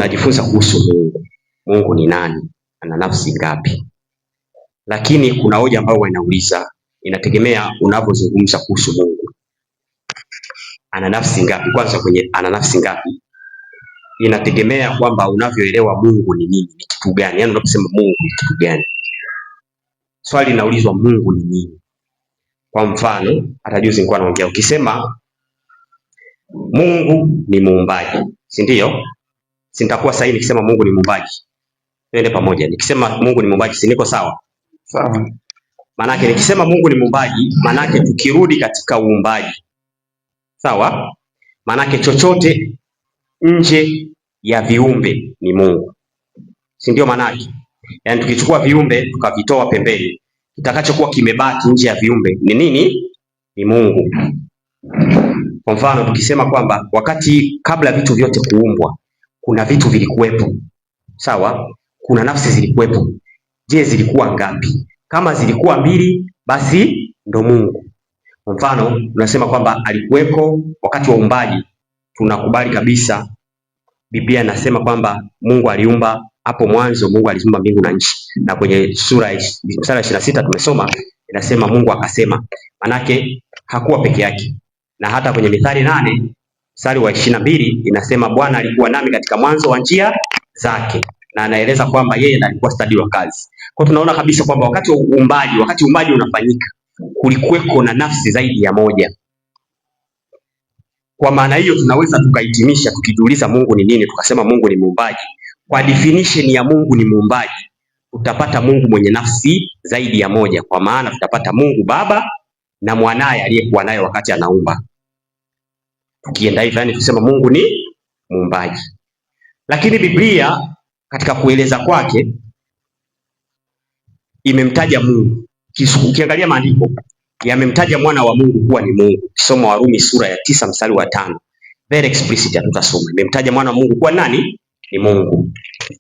tunajifunza kuhusu Mungu. Mungu ni nani? Ana nafsi ngapi? Lakini kuna hoja ambayo wanauliza, inategemea unavyozungumza kuhusu Mungu. Ana nafsi ngapi? Kwanza kwenye ana nafsi ngapi inategemea kwamba unavyoelewa Mungu ni nini, ni kitu gani. Yaani unaposema Mungu ni kitu gani? Swali linaulizwa Mungu ni nini? Kwa mfano, hata juzi nilikuwa naongea, ukisema Mungu ni muumbaji, si ndio? Si nitakuwa sahihi nikisema Mungu ni muumbaji? Twende pamoja. Nikisema Mungu ni muumbaji, si niko sawa? Sawa. Manake nikisema Mungu ni muumbaji, manake tukirudi katika uumbaji, sawa? Manake chochote nje ya viumbe ni Mungu, si ndio? Manake yaani tukichukua viumbe tukavitoa pembeni, kitakachokuwa kimebaki nje ya viumbe ni nini? Ni Mungu. Kwa mfano tukisema kwamba wakati kabla vitu vyote kuumbwa kuna vitu vilikuwepo, sawa? Kuna nafsi zilikuwepo. Je, zilikuwa ngapi? Kama zilikuwa 2, basi ndo Mungu. Kwa mfano tunasema kwamba alikuweko wakati wa uumbaji, tunakubali kabisa. Biblia inasema kwamba Mungu aliumba hapo mwanzo, Mungu aliumba mbingu na nchi, na kwenye sura mstari 26 tumesoma inasema Mungu akasema. Manake hakuwa peke yake. Na hata kwenye Mithali 8 mstari wa 22 inasema Bwana alikuwa nami katika mwanzo wa njia zake, na anaeleza kwamba yeye alikuwa stadi wa kazi. Kwa tunaona kabisa kwamba wakati wa uumbaji, wakati uumbaji unafanyika, kulikuweko na nafsi zaidi ya moja. Kwa maana hiyo tunaweza tukahitimisha tukijiuliza Mungu ni nini, tukasema Mungu ni muumbaji. Kwa definition ya Mungu ni muumbaji, utapata Mungu mwenye nafsi zaidi ya moja, kwa maana tutapata Mungu Baba na mwanaye aliyekuwa naye wakati anaumba. Tukienda hivyo, yani tusema Mungu ni muumbaji. Lakini Biblia katika kueleza kwake imemtaja Mungu. Ukiangalia maandiko yamemtaja mwana wa Mungu kuwa ni Mungu. Soma Warumi sura ya 9 mstari wa 5. Very explicit, hatutasoma. Imemtaja mwana wa Mungu kuwa nani? Ni Mungu.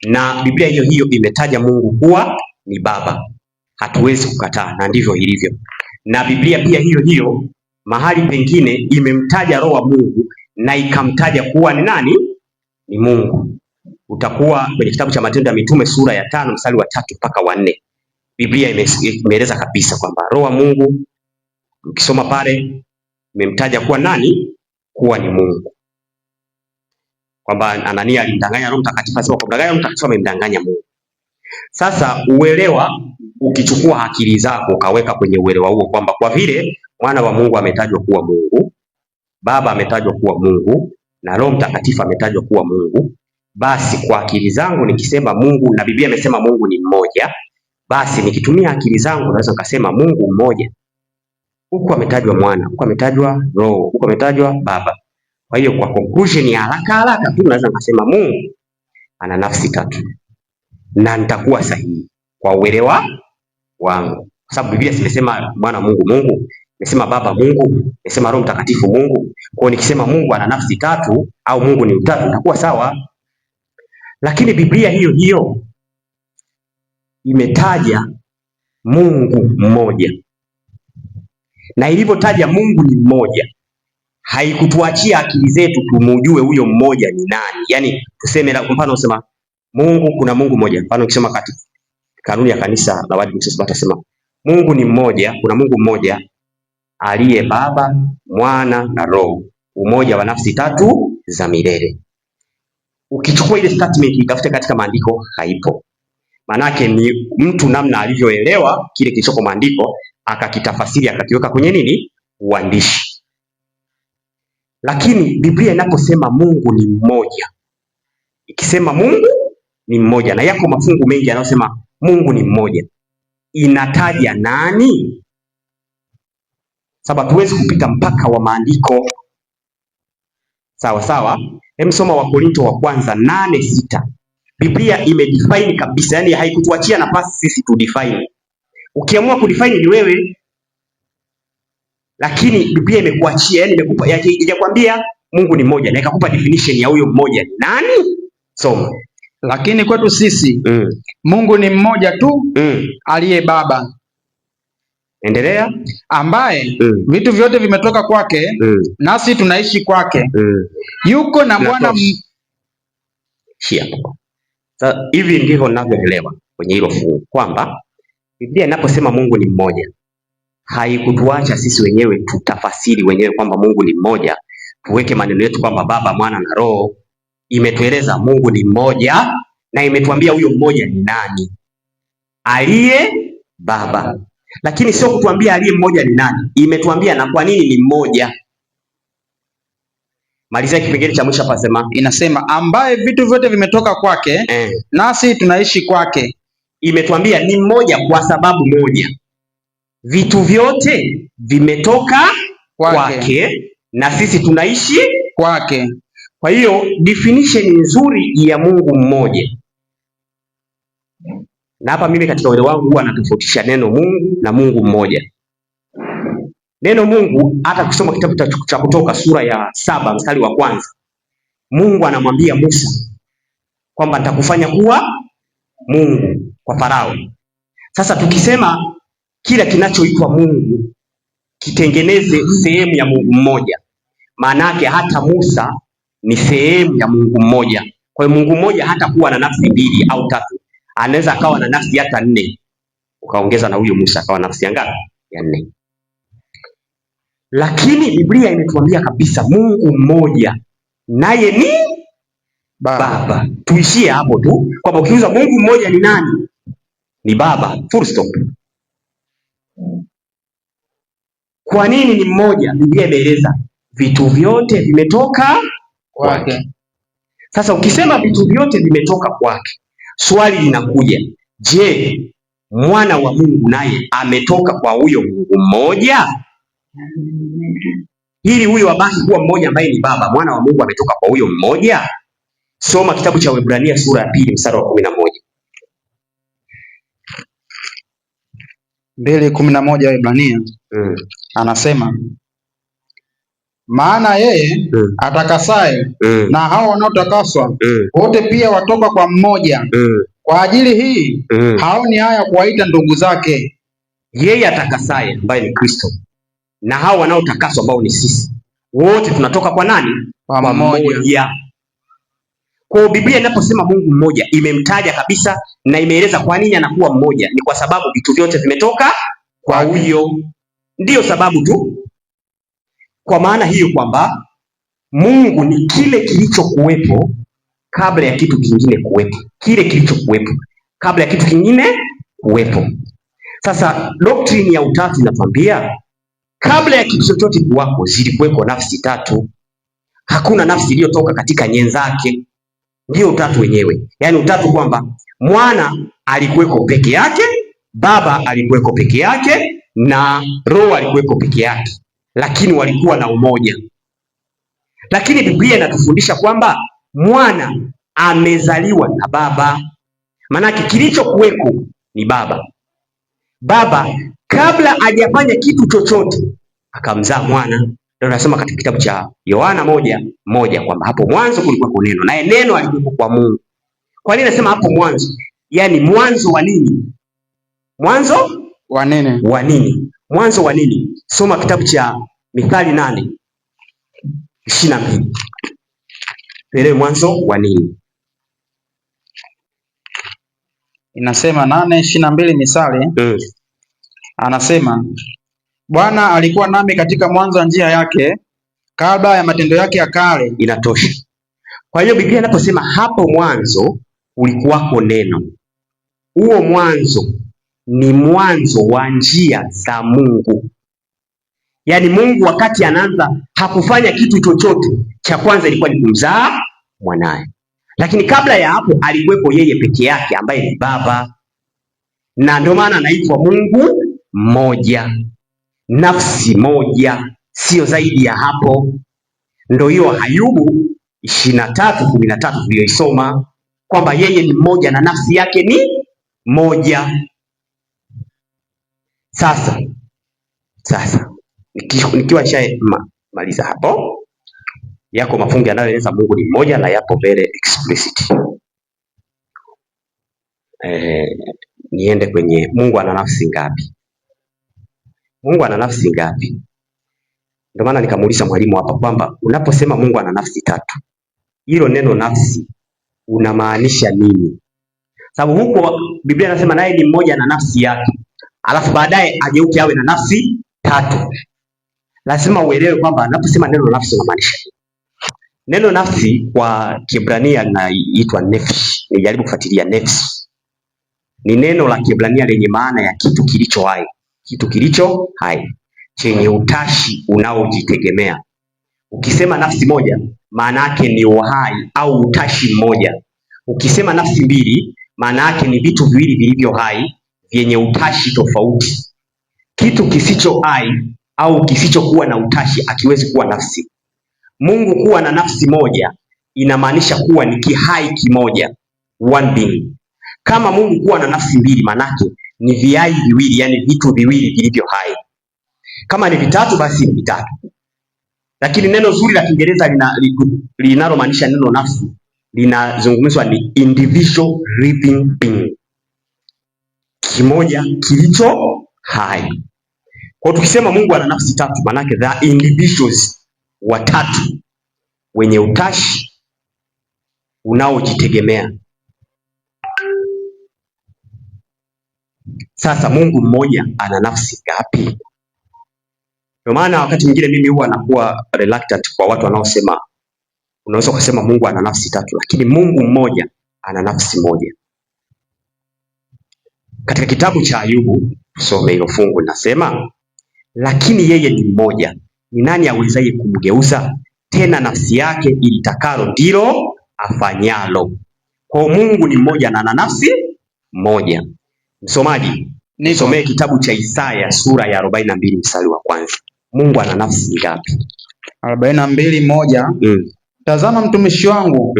Na Biblia hiyo hiyo imetaja Mungu kuwa ni Baba. Hatuwezi kukataa, na ndivyo ilivyo. Na Biblia pia hiyo hiyo mahali pengine imemtaja Roho wa Mungu na ikamtaja kuwa ni nani? Ni Mungu. Utakuwa kwenye kitabu cha Matendo ya Mitume sura ya 5 mstari wa 3 mpaka wa 4. Biblia imeeleza kabisa kwamba Roho wa Mungu, ukisoma pale, imemtaja kuwa nani? Kuwa ni Mungu. Kwamba Anania alimdanganya Roho Mtakatifu, asema kwa kudanganya Roho Mtakatifu amemdanganya Mungu. Sasa uelewa, ukichukua akili zako ukaweka kwenye uelewa huo kwamba kwa vile mwana wa Mungu ametajwa kuwa Mungu, Baba ametajwa kuwa Mungu, na Roho Mtakatifu ametajwa kuwa Mungu, basi kwa akili zangu nikisema Mungu, na Biblia imesema Mungu ni mmoja, basi nikitumia akili zangu naweza kusema Mungu mmoja. Huku ametajwa mwana, huku ametajwa Roho, huku ametajwa Baba. Kwa hiyo kwa conclusion ya haraka tu naweza kusema Mungu ana nafsi 3. Na nitakuwa sahihi kwa uelewa wangu. Kwa sababu Biblia imesema mwana Mungu Mungu, imesema Baba Mungu, imesema Roho Mtakatifu Mungu. Kwa hiyo nikisema Mungu ana nafsi 3 au Mungu ni utatu nitakuwa sawa. Lakini Biblia hiyo hiyo imetaja Mungu mmoja. Na ilivyotaja Mungu ni mmoja, haikutuachia akili zetu tumujue huyo mmoja ni nani. Yaani tuseme kwa mfano usema Mungu, kuna Mungu mmoja. Mfano ukisema katika kanuni ya kanisa la Waadventista watasema Mungu ni mmoja, kuna Mungu mmoja aliye Baba, Mwana na Roho, umoja wa nafsi 3 za milele. Ukichukua ile statement itafute katika maandiko, haipo. Manake ni mtu namna alivyoelewa kile kilichoko maandiko akakitafasiri akakiweka kwenye nini? Uandishi. Lakini Biblia inaposema Mungu ni mmoja, ikisema Mungu ni mmoja, na yako mafungu mengi yanayosema Mungu ni mmoja, inataja nani? Sababu tuwezi kupita mpaka wa maandiko. Sawa sawa. Soma Wakorintho wa kwanza 8:6. Biblia imedefine kabisa, yani haikutuachia nafasi sisi tu define. Ukiamua kudefine ni wewe, lakini Biblia imekuachia, yani imekupa, ijakwambia Mungu ni mmoja na ikakupa definition ya huyo mmoja ni nani? Soma. Lakini kwetu sisi Mungu ni mmoja tu aliye Baba. Endelea. Ambaye vitu vyote vimetoka kwake nasi tunaishi kwake. Yuko na mwana hapo. Sasa hivi ndivyo ninavyoelewa kwenye hilo fungu kwamba Biblia inaposema Mungu ni mmoja, haikutuacha sisi wenyewe tutafasiri wenyewe kwamba Mungu ni mmoja, tuweke maneno yetu kwamba Baba, Mwana na Roho. Imetueleza Mungu ni mmoja na imetuambia huyo mmoja ni nani? Aliye Baba. Lakini sio kutuambia aliye mmoja ni nani, imetuambia na kwa nini ni mmoja. Malizia kipengele cha mwisho hapa, inasema ambaye vitu vyote vimetoka kwake, nasi tunaishi kwake. Imetuambia ni mmoja kwa sababu moja, vitu vyote vimetoka kwake na sisi tunaishi kwake. Kwa hiyo definition nzuri ya Mungu mmoja, na hapa mimi katika uelewa wangu huwa natofautisha neno Mungu na Mungu mmoja. Neno Mungu, hata kusoma kitabu cha Kutoka sura ya 7 mstari wa kwanza, Mungu anamwambia Musa kwamba nitakufanya kuwa Mungu kwa Farao. Sasa tukisema kila kinachoitwa Mungu kitengeneze sehemu ya Mungu mmoja, maana yake hata Musa ni sehemu ya Mungu mmoja. Kwa hiyo Mungu mmoja hata kuwa na nafsi 2 au 3, anaweza akawa na nafsi hata 4, ukaongeza na huyo Musa akawa nafsi ngapi? Ya 4. Lakini Biblia imetuambia kabisa Mungu mmoja naye ni Baba. Tuishie hapo tu kwamba ukiuliza Mungu mmoja ni nani, ni Baba, full stop. Kwa nini ni mmoja? Biblia imeeleza vitu vyote vimetoka kwake. Sasa ukisema vitu vyote vimetoka kwake, swali linakuja, je, mwana wa Mungu naye ametoka kwa huyo Mungu mmoja? Ili huyo abaki kuwa mmoja ambaye ni Baba, mwana wa Mungu ametoka kwa huyo mmoja? Soma kitabu cha Waebrania sura ya 2 mstari wa 11. 2:11 Waebrania. Anasema maana yeye atakasaye na hao wanaotakaswa wote pia watoka kwa mmoja. Kwa ajili hii haoni haya kuwaita ndugu zake. Yeye atakasaye ambaye ni Kristo na hao wanaotakaswa ambao ni sisi, wote tunatoka kwa nani? Kwa mmoja. Kwa Biblia inaposema Mungu mmoja imemtaja kabisa na imeeleza kwa nini anakuwa mmoja. Ni kwa sababu vitu vyote vimetoka kwa huyo. Ndiyo sababu tu. Kwa maana hiyo kwamba Mungu ni kile kilichokuwepo kabla ya kitu kingine kuwepo. Kile kilichokuwepo kabla ya kitu kingine kuwepo. Sasa doctrine ya utatu inatuambia kabla ya kitu chochote kuwako zilikuweko nafsi 3. Hakuna nafsi iliyotoka katika nyenzake. Ndio utatu wenyewe. Yaani utatu kwamba mwana alikuweko peke yake, Baba alikuweko peke yake na Roho alikuweko peke yake, lakini walikuwa na umoja. Lakini Biblia inatufundisha kwamba mwana amezaliwa na Baba. Manake kilichokuweko ni Baba. Baba kabla hajafanya kitu chochote akamzaa mwana. Ndio nasema katika kitabu cha Yohana 1:1 kwamba hapo mwanzo kulikuwa neno, naye neno alikuwa kwa Mungu. Kwa nini nasema hapo mwanzo? Yaani mwanzo wa nini? Mwanzo wa nini? Wa nini? Mwanzo wa nini? Soma kitabu cha Mithali 8:22. Tuelewe mwanzo wa nini. Inasema 8:22 Mithali. Anasema Bwana alikuwa nami katika mwanzo wa njia yake, kabla ya matendo yake ya kale. Inatosha. Kwa hiyo Biblia inaposema hapo mwanzo ulikuwako neno, huo mwanzo ni mwanzo wa njia za Mungu. Yaani Mungu wakati anaanza hakufanya kitu chochote, cha kwanza ilikuwa ni kumzaa mwanaye. Lakini kabla ya hapo alikuwepo yeye peke yake ambaye ni Baba. Na ndio maana anaitwa Mungu mmoja, nafsi moja, sio zaidi ya hapo. Ndio hiyo Ayubu 23:13 tuliyoisoma kwamba yeye ni mmoja na nafsi yake ni moja. Sasa nikiwa maliza hapo, yako mafungu yanayoeleza Mungu ni mmoja na yapo very explicit. Niende kwenye Mungu ana nafsi ngapi? Mungu ana nafsi ngapi? Ndio maana nikamuuliza mwalimu hapa kwamba unaposema Mungu ana nafsi 3, hilo neno nafsi unamaanisha nini? Sababu huko Biblia inasema naye ni mmoja na nafsi yake, alafu baadaye ageuke awe na nafsi tatu. Lazima uelewe kwamba anaposema neno nafsi unamaanisha nini. Neno nafsi kwa Kiebrania linaitwa nefesh. Nijaribu kufuatilia nefesh. Ni neno la Kiebrania lenye maana ya kitu kilicho hai. Kitu kilicho hai, chenye utashi unaojitegemea. Ukisema nafsi moja, maana yake ni uhai au utashi mmoja. Ukisema nafsi mbili, maana yake ni vitu viwili vilivyo hai vyenye utashi tofauti. Kitu kisicho hai au kisichokuwa na utashi akiwezi kuwa nafsi. Mungu kuwa na nafsi moja inamaanisha kuwa ni kihai kimoja, one being. Kama Mungu kuwa na nafsi mbili, manake ni vihai viwili, yani vitu viwili vilivyo hai. Kama ni vitatu, basi ni vitatu. Lakini neno zuri la Kiingereza linalomaanisha neno nafsi linazungumzwa ni individual living being, kimoja kilicho hai. Kwa tukisema Mungu ana nafsi tatu, manake the individuals watatu wenye utashi unaojitegemea. Sasa Mungu mmoja ana nafsi ngapi? Ndio maana wakati mwingine mimi huwa nakuwa reluctant kwa watu wanaosema, unaweza kusema Mungu ana nafsi tatu, lakini Mungu mmoja ana nafsi moja. Katika kitabu cha Ayubu, tusome hilo fungu linasema, lakini yeye ni mmoja, ni nani awezaye kumgeuza? Tena nafsi yake ilitakalo ndilo afanyalo. Kwa Mungu ni mmoja na ana nafsi moja. Msomaji, nisomee kitabu cha Isaya sura ya 42 mstari wa kwanza. Mungu ana nafsi ngapi? 42:1. Tazama mtumishi wangu,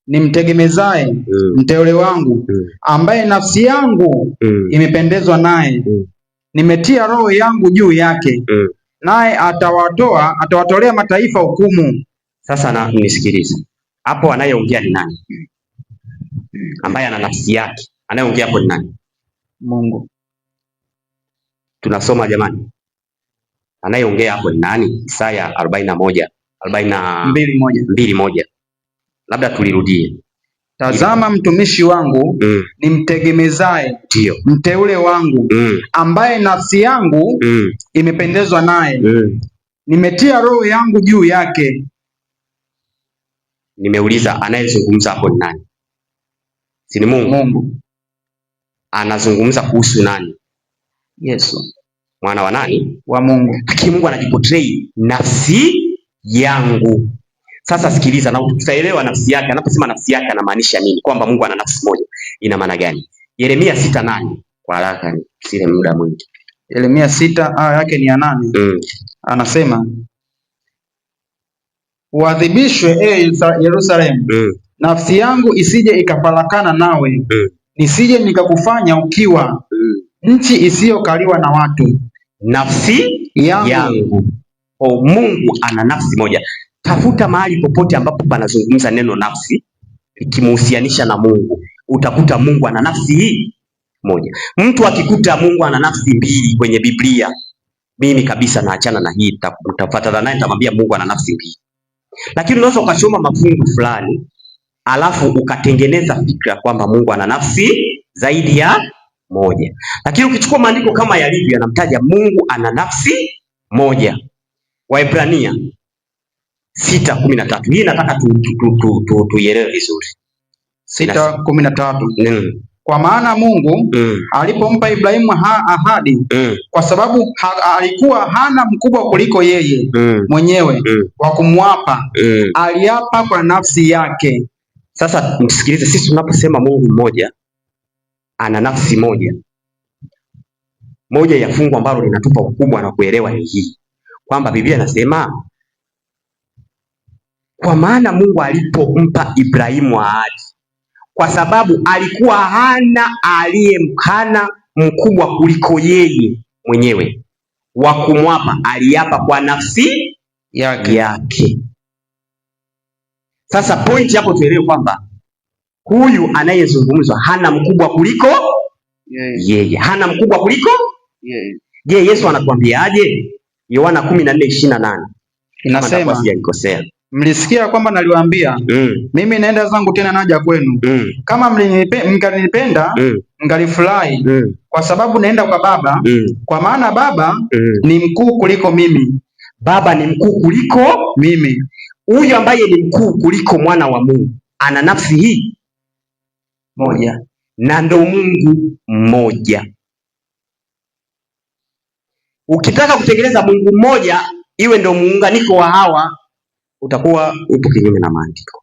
nimtegemezaye, mteule wangu, ambaye nafsi yangu imependezwa naye. Nimetia roho yangu juu yake, naye atawatolea mataifa hukumu. Sasa nisikilize. Hapo anayeongea ni nani? Ambaye ana nafsi yake. Anayeongea hapo ni nani? Mungu. Tunasoma jamani. Anayeongea hapo ni nani? Isaya 42:1. Labda tulirudie. Tazama mtumishi wangu, nimtegemezaye, mteule wangu, ambaye nafsi yangu imependezwa naye. Nimetia roho yangu juu yake. Nimeuliza, anayezungumza hapo ni nani? Si ni Mungu? Mungu. Anazungumza kuhusu nani? Yesu. Mwana wa nani? Wa Mungu. Lakini Mungu anajiportray nafsi yangu. Sasa sikiliza, na tutaelewa nafsi yake. Anaposema nafsi yake anamaanisha nini? Kwamba Mungu ana nafsi moja. Ina maana gani? Yeremia 6:8. Kwa haraka ni sile muda mwingi. Yeremia 6 aya yake ni ya 8. Anasema, uadhibishwe Yerusalemu, nafsi yangu isije ikafarakana nawe, nisije nikakufanya ukiwa, nchi isiyokaliwa na watu. Nafsi yangu. Mungu ana nafsi moja. Tafuta mahali popote ambapo panazungumza neno nafsi ikimuhusianisha na Mungu, utakuta Mungu ana nafsi hii moja. Mtu akikuta Mungu ana nafsi mbili kwenye Biblia, mimi kabisa naachana na hii, nitafuatana naye, nitamwambia Mungu ana nafsi mbili. Lakini unaweza ukasoma mafungu fulani alafu ukatengeneza fikra kwamba Mungu ana nafsi zaidi ya moja. Lakini ukichukua maandiko kama yalivyo, yanamtaja Mungu ana nafsi moja. Waebrania 6:13. Hii nataka tuielewe vizuri. 6:13. Kwa maana Mungu alipompa Ibrahimu ahadi, kwa sababu alikuwa hana mkubwa kuliko yeye mwenyewe wa kumwapa, aliapa kwa nafsi yake. Sasa msikilize, sisi tunaposema Mungu mmoja ana nafsi moja, moja ya fungu ambalo linatupa ukubwa na kuelewa ni hii, kwamba Biblia inasema kwa maana Mungu alipompa Ibrahimu ahadi, kwa sababu alikuwa hana mkubwa kuliko yeye mwenyewe wa kumwapa, aliapa kwa nafsi yake. Sasa point hapo tuelewe kwamba huyu anayezungumzwa hana mkubwa kuliko yeye. Hana mkubwa kuliko yeye. Je, Yesu anatuambiaje? Yohana 14:28. Inasema, mlisikia kwamba naliwaambia, mimi naenda zangu tena naja kwenu. Kama mngalipenda mngalifurahi, kwa sababu naenda kwa Baba, kwa maana Baba ni mkuu kuliko mimi. Baba ni mkuu kuliko mimi. Huyu ambaye ni mkuu kuliko mwana wa Mungu ana nafsi hii moja, na ndo Mungu mmoja. Ukitaka kutengeneza Mungu mmoja iwe ndo muunganiko wa hawa, utakuwa upo kinyume na maandiko,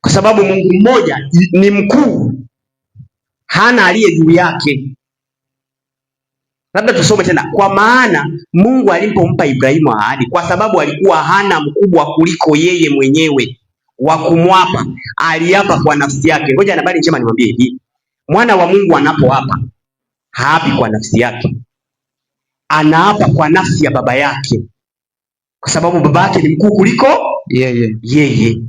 kwa sababu Mungu mmoja ni mkuu, hana aliye juu yake. Labda tusome tena. Kwa maana Mungu alipompa Ibrahimu ahadi, kwa sababu alikuwa hana mkubwa kuliko yeye mwenyewe wa kumwapa, aliapa kwa nafsi yake. Ngoja na habari njema niwaambie hivi, mwana wa Mungu anapoapa haapi kwa nafsi yake, anaapa kwa nafsi ya baba yake, kwa sababu baba yake ni mkuu kuliko yeye.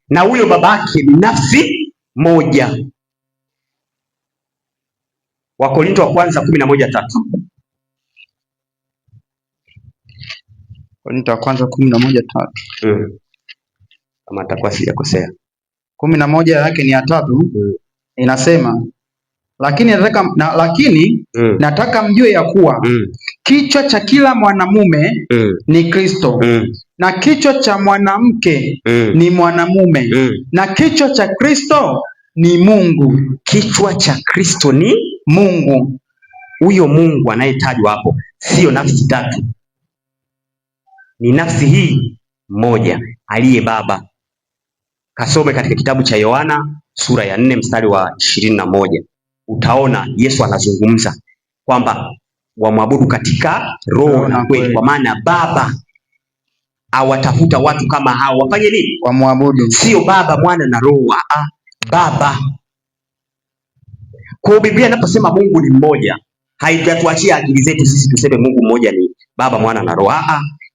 Na huyo baba yake ni nafsi moja. Wakorintho wa kwanza 11:3. Wakorintho wa kwanza 11:3. Kama atakuwa sijakosea. 11 yake ni ya 3. Inasema, lakini nataka mjue ya kuwa kichwa cha kila mwanamume ni Kristo, na kichwa cha mwanamke ni mwanamume, na kichwa cha Kristo ni Mungu. Kichwa cha Kristo ni Mungu. Huyo Mungu anayetajwa hapo sio nafsi tatu, ni nafsi hii moja, aliye Baba. Kasome katika kitabu cha Yohana sura ya 4 mstari wa 21. Utaona Yesu anazungumza kwamba wamwabudu katika roho na kweli, kwa maana Baba awatafuta watu kama hao wafanye nini? Wamwabudu. Sio Baba, Mwana na Roho, Baba. Kwa Biblia inaposema Mungu ni mmoja, haijatuachia akili zetu sisi tuseme Mungu mmoja ni Baba, Mwana na Roho.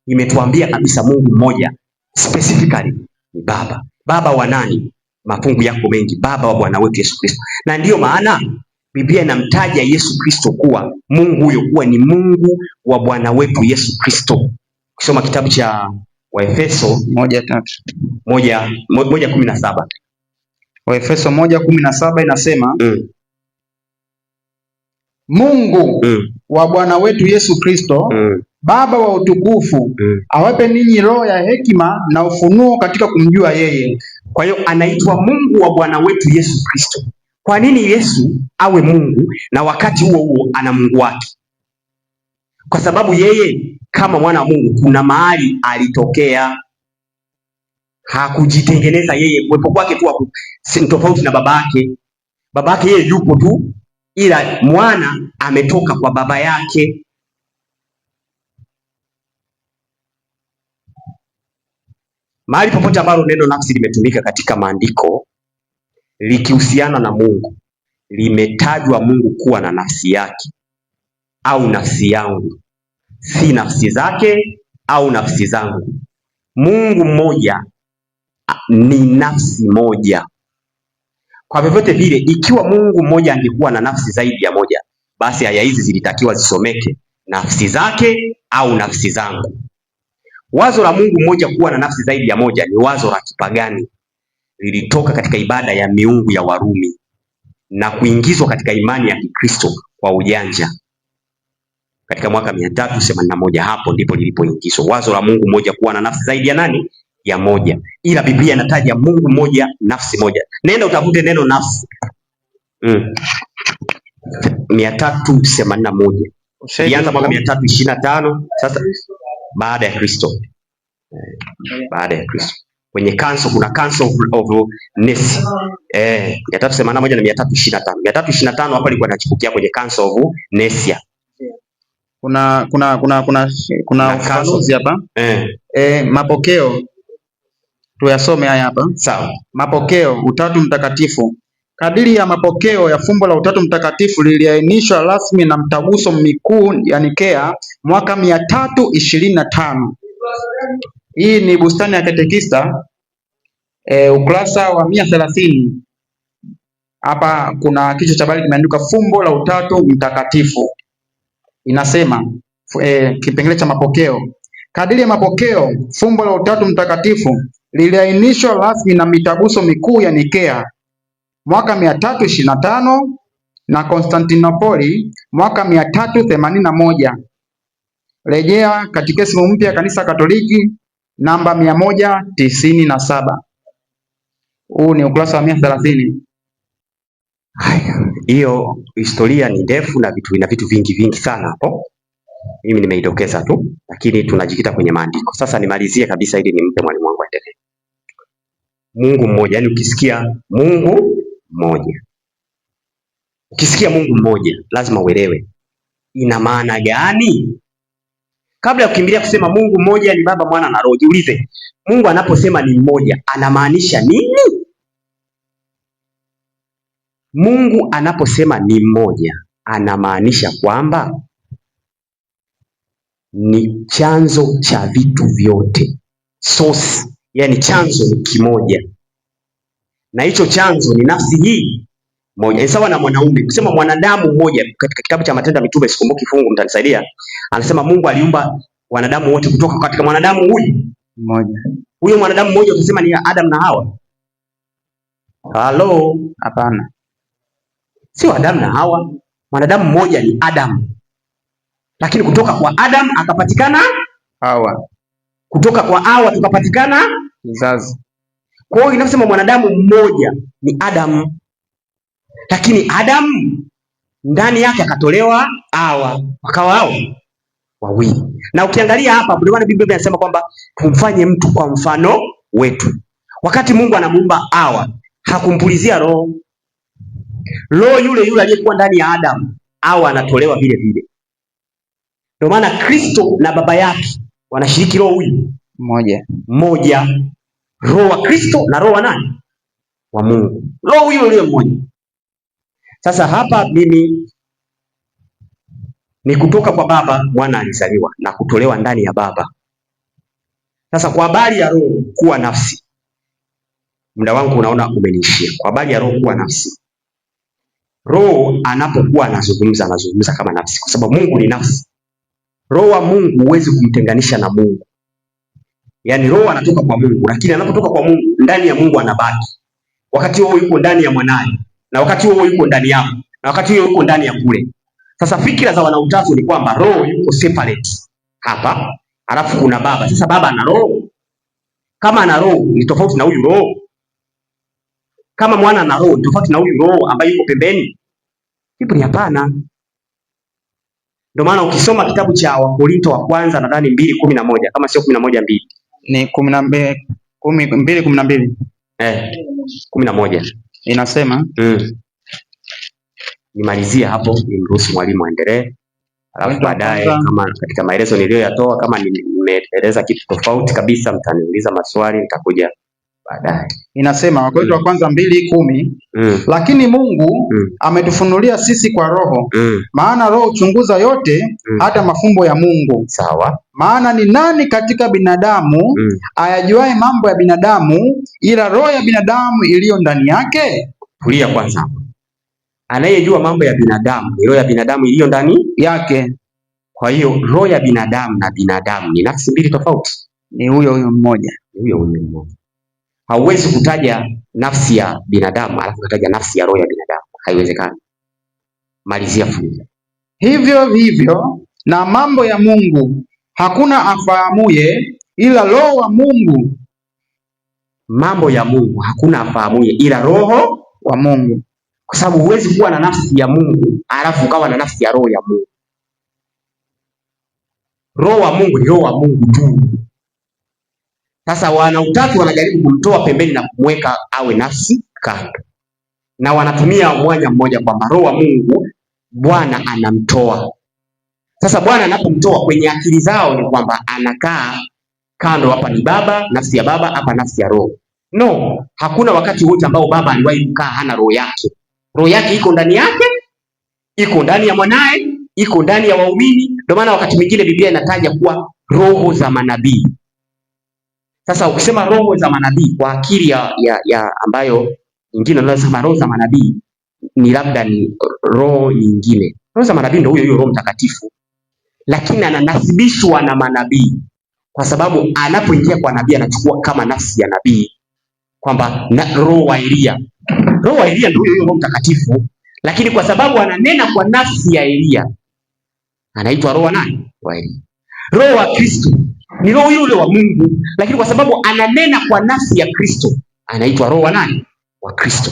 Imetuambia kabisa Mungu mmoja specifically ni Baba. Baba wa nani? Mafungu yako mengi. Baba wa Bwana wetu Yesu Kristo. Na ndiyo maana Biblia inamtaja Yesu Kristo kuwa Mungu, huyo kuwa ni Mungu wa Bwana wetu Yesu Kristo. Kusoma kitabu cha Waefeso 1:17. Waefeso 1:17 inasema, Mungu wa Bwana wetu Yesu Kristo, Baba wa utukufu, awape ninyi roho ya hekima na ufunuo katika kumjua yeye. Kwa hiyo anaitwa Mungu wa Bwana wetu Yesu Kristo. Kwa nini Yesu awe Mungu na wakati huo huo ana Mungu wake? Kwa sababu yeye kama mwana wa Mungu kuna mahali alitokea, hakujitengeneza yeye. Uwepo kwake tu si tofauti na babake. Babake yeye yupo tu, ila mwana ametoka kwa baba yake. Mahali popote ambalo neno nafsi limetumika katika maandiko likihusiana na Mungu, limetajwa Mungu kuwa na nafsi yake au nafsi yangu, si nafsi zake au nafsi zangu. Mungu mmoja ni nafsi moja. Kwa vyovyote vile, ikiwa Mungu mmoja angekuwa na nafsi zaidi ya moja, basi aya hizi zilitakiwa zisomeke nafsi zake au nafsi zangu. Wazo la Mungu mmoja kuwa na nafsi zaidi ya moja ni wazo la kipagani, lilitoka katika ibada ya miungu ya Warumi na kuingizwa katika imani ya Kikristo kwa ujanja katika mwaka 381. Hapo ndipo lilipoingizwa wazo la Mungu mmoja kuwa na nafsi zaidi ya nani? Ya moja. Ila Biblia inataja Mungu mmoja, nafsi moja. Nenda utafute neno nafsi. 381. Ilianza mwaka 325, sasa baada ya Kristo. Baada ya Kristo. Kwenye council kuna Council of Nicaea. 381 na 325. 325 hapa ilikuwa inachipukia kwenye Council of Nicaea. Kuna ufafanuzi hapa. Mapokeo tuyasome haya hapa. Sawa. Mapokeo Utatu Mtakatifu. Kadiri ya mapokeo ya fumbo la Utatu Mtakatifu liliainishwa rasmi na mtaguso mkuu ya Nikea mwaka 325. Hii ni bustani ya katekista, ukurasa wa 130. Hapa kuna kichwa cha habari kimeandikwa fumbo la Utatu Mtakatifu. Inasema kipengele cha mapokeo, Kadiri ya mapokeo, fumbo la Utatu Mtakatifu liliainishwa rasmi na mitaguso mikuu ya Nikea mwaka 325 na Konstantinopoli mwaka 381. Rejea Katekisimu Mpya Kanisa Katoliki namba 197. Huu ni ukurasa wa 130. Haya, hiyo historia ni ndefu na vitu vingi sana hapo. Mimi nimeidokeza tu, lakini tunajikita kwenye maandiko. Sasa nimalizie kabisa ili nimpe mwalimu wangu aendelee. Mungu mmoja, yani ukisikia Mungu mmoja, ukisikia Mungu mmoja lazima uelewe ina maana gani. Kabla ya kukimbilia kusema Mungu mmoja ni Baba, Mwana na Roho, jiulize Mungu anaposema ni mmoja anamaanisha nini? Mungu anaposema ni mmoja anamaanisha kwamba ni chanzo cha vitu vyote. Source, yani chanzo ni kimoja, na hicho chanzo ni nafsi hii moja. Ni sawa na mwanaume kusema mwanadamu mmoja. Katika kitabu cha Matendo ya Mitume, sikumbuki fungu, mtanisaidia, anasema Mungu aliumba wanadamu wote kutoka katika mwanadamu huyu mmoja. Huyo mwanadamu mmoja utasema ni Adam na Hawa? Halo, hapana, sio Adam na Hawa. Mwanadamu mmoja ni Adam, lakini kutoka kwa Adam akapatikana Hawa, kutoka kwa Hawa tukapatikana kizazi. Kwa hiyo inasema mwanadamu mmoja ni Adam, lakini Adam ndani yake akatolewa Hawa, wakawa hao wawili. Na ukiangalia hapa ndio maana Biblia inasema kwamba tumfanye mtu kwa mfano wetu. Wakati Mungu anamuumba Hawa hakumpulizia roho. Roho yule aliyekuwa ndani ya Adam, Hawa anatolewa vile vile. Ndio maana Kristo na baba yake wanashiriki roho huyu mmoja. Roho wa Kristo na roho wa nani? Wa Mungu. Roho huyo yule mmoja. Sasa hapa mimi ni kutoka kwa baba mwana alizaliwa na kutolewa ndani ya baba. Sasa kwa habari ya roho kuwa nafsi, muda wangu unaona umeniishia. Kwa habari ya roho kuwa nafsi, roho anapokuwa anazungumza kama nafsi, kwa sababu Mungu ni nafsi. Roho wa Mungu huwezi kumtenganisha na Mungu. Yaani roho anatoka kwa Mungu, lakini anapotoka kwa Mungu ndani ya Mungu anabaki. Wakati huo yuko ndani ya mwanae, na wakati huo yuko ndani yako, na wakati huo yuko ndani ya kule. Sasa fikira za wanautatu ni kwamba roho yuko separate hapa, alafu kuna baba. Sasa baba ana roho. Kama ana roho ni tofauti na huyu roho. Kama mwana ana roho ni tofauti na huyu roho ambaye yuko pembeni. Hipo ni hapana. Ndio maana ukisoma kitabu cha Wakorinto wa kwanza nadhani 2:11 kama sio 11:2. Ni 2:12. 11. Inasema nimalizia hapo, nimruhusu mwalimu aendelee. Alafu baadaye kama katika maelezo niliyoyatoa kama nimeeleza kitu tofauti kabisa mtaniuliza maswali nitakuja baadaye. Inasema Wakorintho wa kwanza 2:10, lakini Mungu ametufunulia sisi kwa roho, maana roho huchunguza yote, hata mafumbo ya Mungu. Sawa. Maana ni nani katika binadamu ayajuaye mambo ya binadamu ila roho ya binadamu iliyo ndani yake? Tulia kwanza. Anayejua mambo ya binadamu ni roho ya binadamu iliyo ndani yake. Kwa hiyo roho ya binadamu na binadamu ni nafsi mbili tofauti. Ni huyo mmoja. Hauwezi kutaja nafsi ya binadamu alafu kutaja nafsi ya roho ya binadamu. Haiwezekani. Malizia fungu. Hivyo na mambo ya Mungu hakuna afahamuye ila roho wa Mungu. Mambo ya Mungu hakuna afahamuye ila roho wa Mungu. Kwa sababu huwezi kuwa na nafsi ya Mungu alafu ukawa na nafsi ya roho ya Mungu. Roho wa Mungu ni roho wa Mungu tu. Sasa wanautatu wanajaribu kumtoa pembeni na kumweka awe nafsi kando, na wanatumia mwanya mmoja kwamba roho wa Mungu Bwana anamtoa. Sasa Bwana anapomtoa kwenye akili zao ni kwamba anakaa kando, hapa ni baba, nafsi ya baba, hapa nafsi ya roho. No, hakuna wakati wote ambao baba aliwahi kukaa hana roho yake. Roho yake iko ndani yake, iko ndani ya mwanae, iko ndani ya waumini. Ndio maana wakati mwingine Biblia inataja kuwa roho za manabii. Sasa ukisema roho za manabii kwa akili ya ambayo nyingine unasema roho za manabii ni labda ni roho nyingine. Roho za manabii ndio huyo Roho Mtakatifu, lakini ananasibishwa na manabii. kwa sababu anapoingia kwa nabii anachukua kama nafsi ya nabii, kwamba roho wa Elia. Roho wa Elia ndio huyo Roho Mtakatifu, lakini kwa sababu ananena kwa nafsi ya Elia anaitwa roho wa nani? Wa Elia. Roho wa Kristo ni roho yule wa Mungu, lakini kwa sababu ananena kwa nafsi ya Kristo anaitwa roho wa nani? Wa Kristo.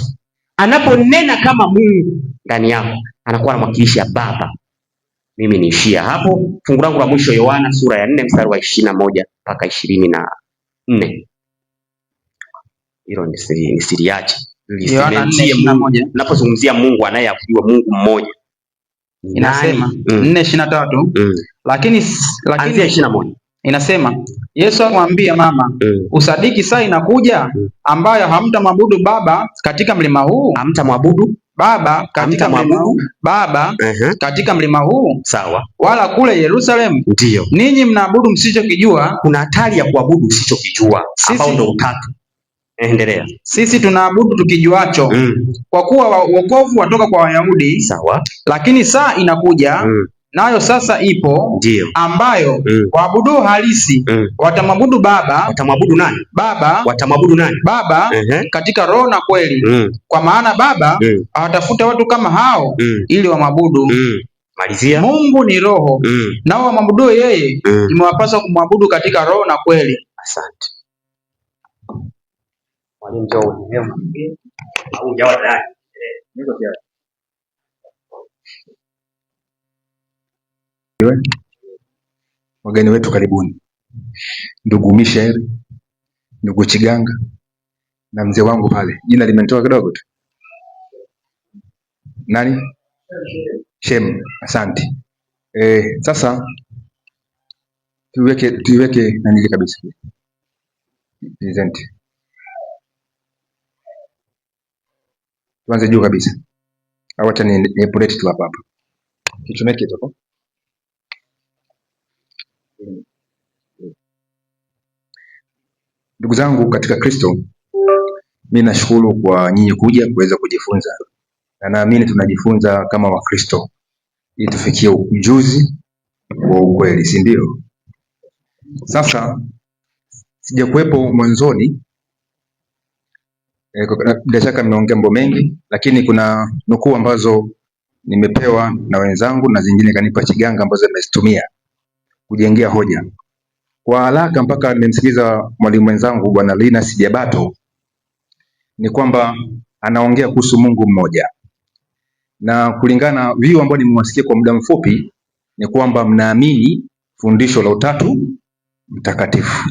Anaponena kama Mungu ndani yako anakuwa anamwakilisha Baba. Mimi niishia hapo. Fungu langu la mwisho Yohana sura ya 4 mstari wa 21 mpaka 24. Hilo ni siri yake. Yohana 4:21. Napozungumzia Mungu anayeabudiwa, Mungu mmoja. Inasema 4:23. Lakini anzia 21. Inasema Yesu akamwambia mama, usadiki saa inakuja ambayo hamtamwabudu Baba katika mlima huu. Hamtamwabudu Baba katika mlima huu. Baba katika mlima huu. Sawa. Wala kule Yerusalemu. Ndio. Ninyi mnaabudu msichokijua. Kuna hatari ya kuabudu usichokijua, ambao ndio utatu. Endelea. Sisi tunaabudu tukijuacho, kwa kuwa wokovu watoka kwa Wayahudi. Sawa. Lakini saa inakuja, nayo sasa ipo, ndio, ambayo waabudu halisi watamwabudu Baba. Watamwabudu nani? Baba. Watamwabudu nani? Baba katika roho na kweli. Kwa maana Baba awatafuta watu kama hao ili wamwabudu. Malizia. Mungu ni roho, nao wamwabudu yeye imewapasa kumwabudu katika roho na kweli. Asante. Mwalimu njoo au njoo ndani. Niko tayari. Wageni wetu karibuni, ndugu Mishael, ndugu Chiganga na mzee wangu pale, jina limenitoka kidogo tu, nani? Shem. Asante. Sasa tuiweke nani kabisa present, tuanze juu kabisa au acha ni puleti tu hapa kichomeke tu. Ndugu zangu katika Kristo, mimi nashukuru kwa nyinyi kuja kuweza kujifunza, na naamini tunajifunza kama Wakristo ili tufikie ujuzi wa ukweli, si ndio? Sasa sijakuwepo mwanzoni, bila shaka nimeongea mambo mengi, lakini kuna nukuu ambazo nimepewa na wenzangu na zingine kanipa Chiganga ambazo nimezitumia kujengea hoja. Kwa haraka mpaka nimemsikiliza mwalimu mwenzangu Bwana Linus Jabato, ni kwamba anaongea kuhusu Mungu mmoja, na kulingana na view ambao nimewasikia kwa muda mfupi ni kwamba mnaamini fundisho la Utatu Mtakatifu,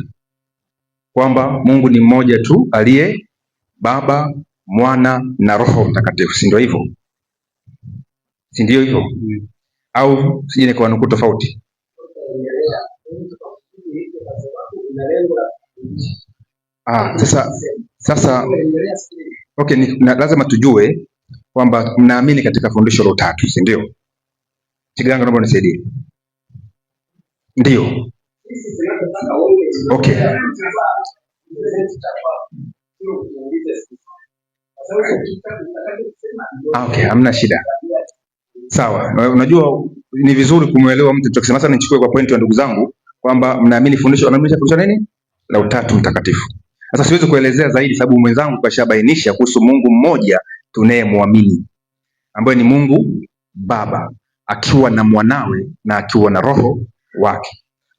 kwamba Mungu ni mmoja tu aliye Baba, Mwana na Roho Mtakatifu, si ndio hivyo? Si ndio hivyo? Au sije kwa nukuu tofauti? Sasa okay, lazima tujue kwamba mnaamini katika fundisho la Utatu, si ndio? Chiganga, naomba unisaidie. Ndio. Okay. Okay, hamna shida. Sawa. Unajua ni vizuri kumuelewa mtu tukisema. Sasa nichukue kwa point ya ndugu zangu kwamba mnaamini fundisho nini? La Utatu Mtakatifu. Sasa siwezi kuelezea zaidi sababu mwenzangu kashabainisha kuhusu Mungu mmoja tunayemwamini, ambaye ni Mungu Baba akiwa na mwanawe na akiwa na roho wake.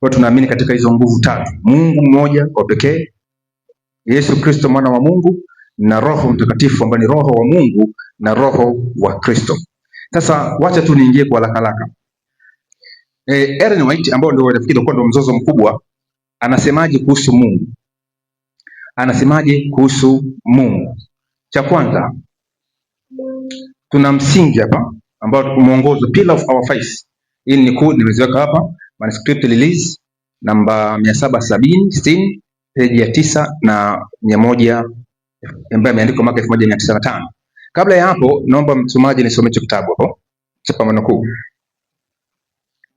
Kwa tunaamini katika hizo nguvu tatu: Mungu mmoja kwa pekee, Yesu Kristo mwana wa Mungu, na Roho Mtakatifu ambaye ni roho wa Mungu na roho wa Kristo. Sasa wacha tu niingie kwa haraka. Ellen White ambao ndio nafikiri ndio mzozo mkubwa, anasemaje kuhusu Mungu? Anasemaje kuhusu Mungu? Cha kwanza, tuna msingi hapa ambao muongozo, pillar of our faith. Hii ni kuu nimeziweka hapa, manuscript release namba 770 page ya 9 na 100 ambayo imeandikwa mwaka 1905. Kabla ya hapo, naomba msomaji nisome kitabu hapo cha manukuu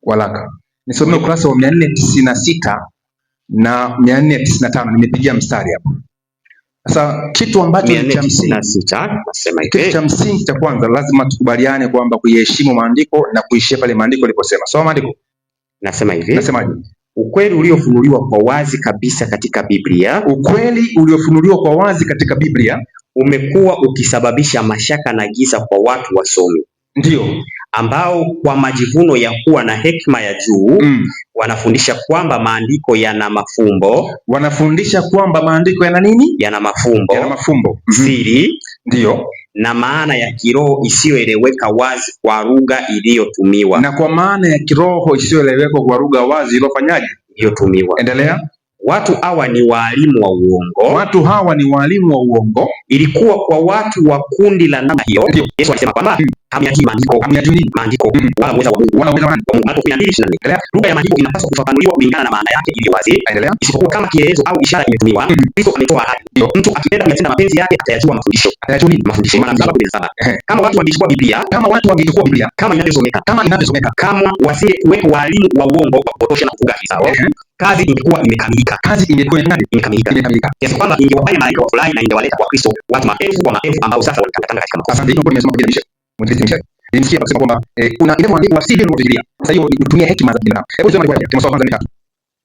walaka. Nisome ukurasa wa 496 na 495, nimepigia mstari hapo. Sasa kitu ambacho ni cha msingi, nasema hivi, kitu cha msingi cha kwanza lazima tukubaliane kwamba kuiheshimu maandiko na kuishia pale maandiko yaliposema. Soma maandiko. Nasema hivi. Nasemaje? Ukweli uliofunuliwa kwa wazi kabisa katika Biblia. Ukweli uliofunuliwa kwa wazi katika Biblia umekuwa ukisababisha mashaka na giza kwa watu wasomi. Ndio. Ambao kwa majivuno ya kuwa na hekima ya juu wanafundisha kwamba maandiko yana mafumbo. Wanafundisha kwamba maandiko yana nini? Yana mafumbo. Yana mafumbo. Siri. Ndio. Na maana ya kiroho isiyoeleweka wazi kwa lugha iliyotumiwa. Na kwa maana ya kiroho isiyoeleweka kwa lugha wazi iliyofanyaje? Iliyotumiwa. Endelea. Watu hawa ni walimu wa uongo. Watu hawa ni walimu wa uongo. Ilikuwa kwa watu wa kundi la namna hiyo. Yesu alisema kwamba hamyajui maandiko. Hamyajui maandiko wala uweza wa Mungu. Wala uweza wa Mungu. Marko 12:24. Lugha ya maandiko inapaswa kufafanuliwa kulingana na maana yake iliyo wazi. Endelea. Isipokuwa kama kielezo au ishara imetumiwa. Kristo ametoa ahadi. Mtu akipenda kuyatenda mapenzi yake atayajua mafundisho. Atayajua nini? Mafundisho. Maana 7:17. Kama watu wangechukua Biblia, kama inavyosomeka, kama wasingekuwepo walimu wa uongo wa kupotosha na kufuga akili zao, kazi ingekuwa imekamilika. Imekamilika. Kiasi kwamba ingewafanya malaika wafurahi na ingewaleta kwa Kristo watu maelfu kwa maelfu ambao sasa wanatangatanga katika makosa. Asante. Ndio nimesoma Biblia. Nilisikia kusema kwamba kuna ile maandiko si ndio Biblia. Sasa hiyo kutumia hekima za binadamu. Hebu sema kwa Timotheo kwanza 4:3.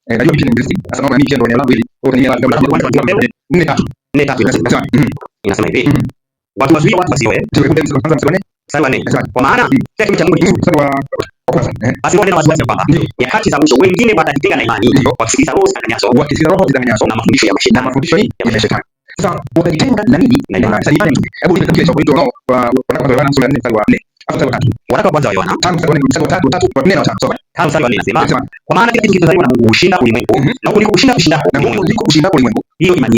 Najua mimi ni Mkristo. Sasa naona mimi ndio langu hili. Wote ni labda 4:3. Inasema hivi. Watu wazuie watu wasioe. Kwa maana kitu cha Mungu ni basi wale wasiwasi kwamba nyakati za mwisho wengine watajitenga na imani wakisikiliza roho zidanganyazo na mafundisho ya mashetani. Sasa watajitenga na nini? Na imani. Sasa imani. Hebu nipe kile cha Korinto nao wanataka sura 4 mstari wa 4. Waraka wa kwanza wa Yohana 5:3 inasema kwa maana kila kitu kilichozaliwa na Mungu hushinda ulimwengu na kuliko kushinda ulimwengu. Hiyo imani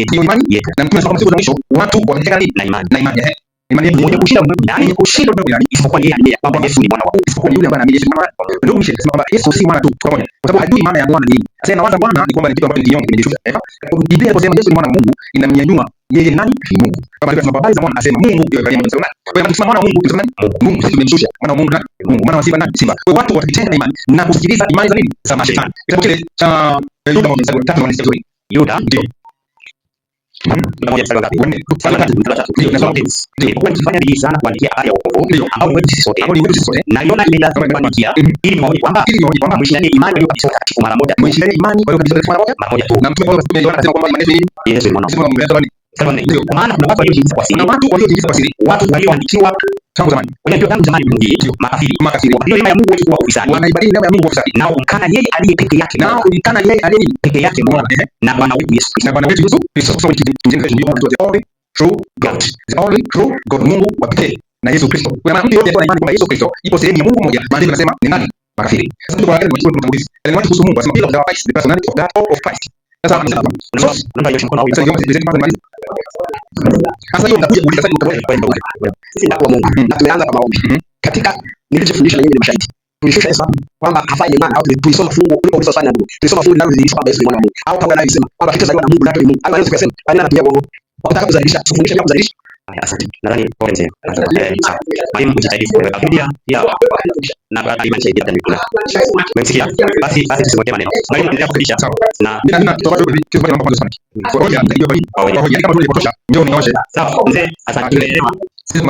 yetu. Na mtume anasema siku za mwisho watu watajitenga na imani. Imani yetu mwenye kushinda ulimwengu yani kushinda ulimwengu isipokuwa yeye aliye kwamba Yesu ni mwana wa Mungu. Isipokuwa yule ambaye anaamini Yesu ni mwana wa Mungu. Ndio mshiriki kwamba Yesu si mwana tu kwa moja. Kwa sababu hajui maana ya mwana ni nini. Sasa anawaza mwana ni kwamba ni kitu ambacho ni kinyonge kimejificha. Biblia inaposema Yesu ni mwana wa Mungu inamnyanyua yeye nani? Ni Mungu. Kama alivyo baba za mwana anasema Mungu ndio Ibrahimu anasema. Kwa hiyo tunasema mwana wa Mungu tunasema nani? Mungu. Sisi tumemshusha mwana wa Mungu nani? Mungu. Mwana wa Simba nani? Simba. Kwa hiyo watu watajitenga na imani na kusikiliza imani za nini? Za mashetani. Kitabu kile cha Yuda mstari wa 3 na mstari wa 4. Yuda ndio Nilifanya bidii sana kuandikia habari ya wokovu ambao wetu sisi sote. Naliona imelazimu kuandikia ili muone kwamba mshindanie imani walio kabisa takatifu mara moja. Mara moja tu. Na mtume Paulo anasema kwamba imani ni Yesu ni mwana wa Mungu. Kwa maana kuna watu waliojiingiza kwa siri. Watu walioandikiwa tangu zamani. Wale tangu zamani ndio makafiri. Ndio neema ya Mungu wetu kwa ufisadi. Wanaibadili neema ya Mungu kwa ufisadi. Nao mkana yeye aliye peke yake. Peke yake Bwana na Bwana wetu Yesu Kristo. So the only true God, Mungu wa pekee na Yesu Kristo. Kwa maana mtu yote ambaye anaamini kwamba Yesu Kristo ipo sehemu ya Mungu mmoja, maandiko yanasema ni nani? Makafiri. Sasa ndio kwa wale watu tunatanguliza. Ni watu kuhusu Mungu, anasema bila Christ, the personality of that of Christ. Sasa anasema ndio hiyo mkono au sasa ndio sasa hiyo unakuja kuuliza sasa utakwenda sisi ndio Mungu. Na tumeanza kwa maombi. Katika nilichofundisha na yeye ni mashahidi. Tulishusha Yesu kwamba hafai imani au tulisoma fungu kuliko ulizofanya ndugu. Tulisoma fungu linalodhihirisha kwamba Yesu ni mwana wa Mungu. Au Paulo anayesema kwamba kitu zaliwa na Mungu na ni Mungu. Ama Yesu kasema bali anatumia uongo. Wakataka kuzalisha, tufundishe bila kuzalisha. Haya, asante. Nadhani kwa mzee. Mwalimu mjitahidi kuweka Biblia ya na baada ya imani hii hata nikuna. Mmesikia? Basi tusimwekee maneno. Mwalimu endelea kufundisha. Na mimi tutapata kitu kama kwanza sana. Kwa hiyo ndio kwa kama tulipotosha ndio nioshe. Sawa, mzee. Asante. Tunaelewa. Sisi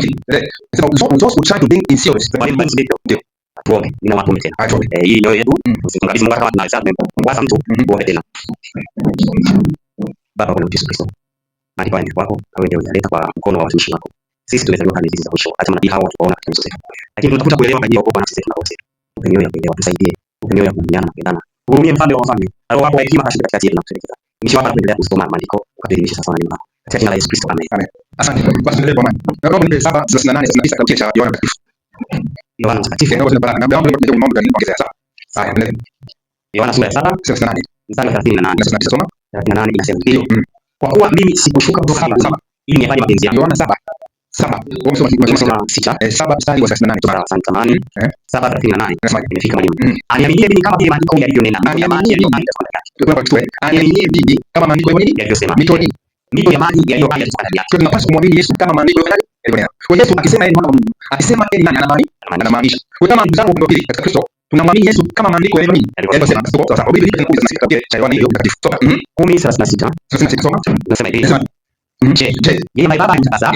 try to bring in serious. Mwalimu ndio. Tuombe. Nina watu tena. Hii ndio yetu. Usikangalize Mungu kama tunaweza kumwasa mtu. Tuombe tena. Baba wa Yesu Kristo. Mahali pa wako wewe ndio unaleta kwa mkono wa watumishi wako. Sisi tumezaliwa kama hizi za mwisho. Hata manabii hao watuona katika Yosefu. Lakini tunatafuta kuelewa kwa wokovu na sisi tunakosa. Upenyo ya kuelewa tusaidie. Upenyo ya kunyana kupendana. Hurumie mfalme wa wafalme. Roho wako wa hekima katika katikati yetu na kutuelekeza. Mwisho wako kuendelea kusoma maandiko ukadhihirisha sasa neno lako. Katika jina la Yesu Kristo amen. Asante. Basi ndio kwa maana. Na Roho ni 7:38 kitabu cha Yohana Mtakatifu. Yohana Mtakatifu. Ndio kwa sababu naomba ndio mambo gani ongezea sasa. Sawa. Yohana sura ya 7:38 mstari wa 38. Nasema tusoma 38 inasema hiyo. Kwa kuwa mimi sikushuka kutoka mbinguni ili nifanye mapenzi yangu. Yohana 7. Umesoma 7 mstari wa 38. Asante samani. 7:38. Nasema imefika mwalimu. Aniaminie mimi kama vile maandiko yalivyonena. Aniaminie mimi kama maandiko yalivyosema. Mito ni mito ya maji yaliyopanda kutoka ndani yake. Tunapaswa kumwamini Yesu kama maandiko yalivyonena. Kwa Yesu akisema yeye ni mwana wa Mungu, akisema yeye ni nani anamaanisha. Kwa kama ndugu zangu wa pili katika Kristo tunamwamini Yesu kama maandiko yalivyosema. Sasa Biblia inakuja katika kitabu cha Yohana hiyo mtakatifu. 10:36. Nasema hivi. Je, yeye Baba alimtakasa,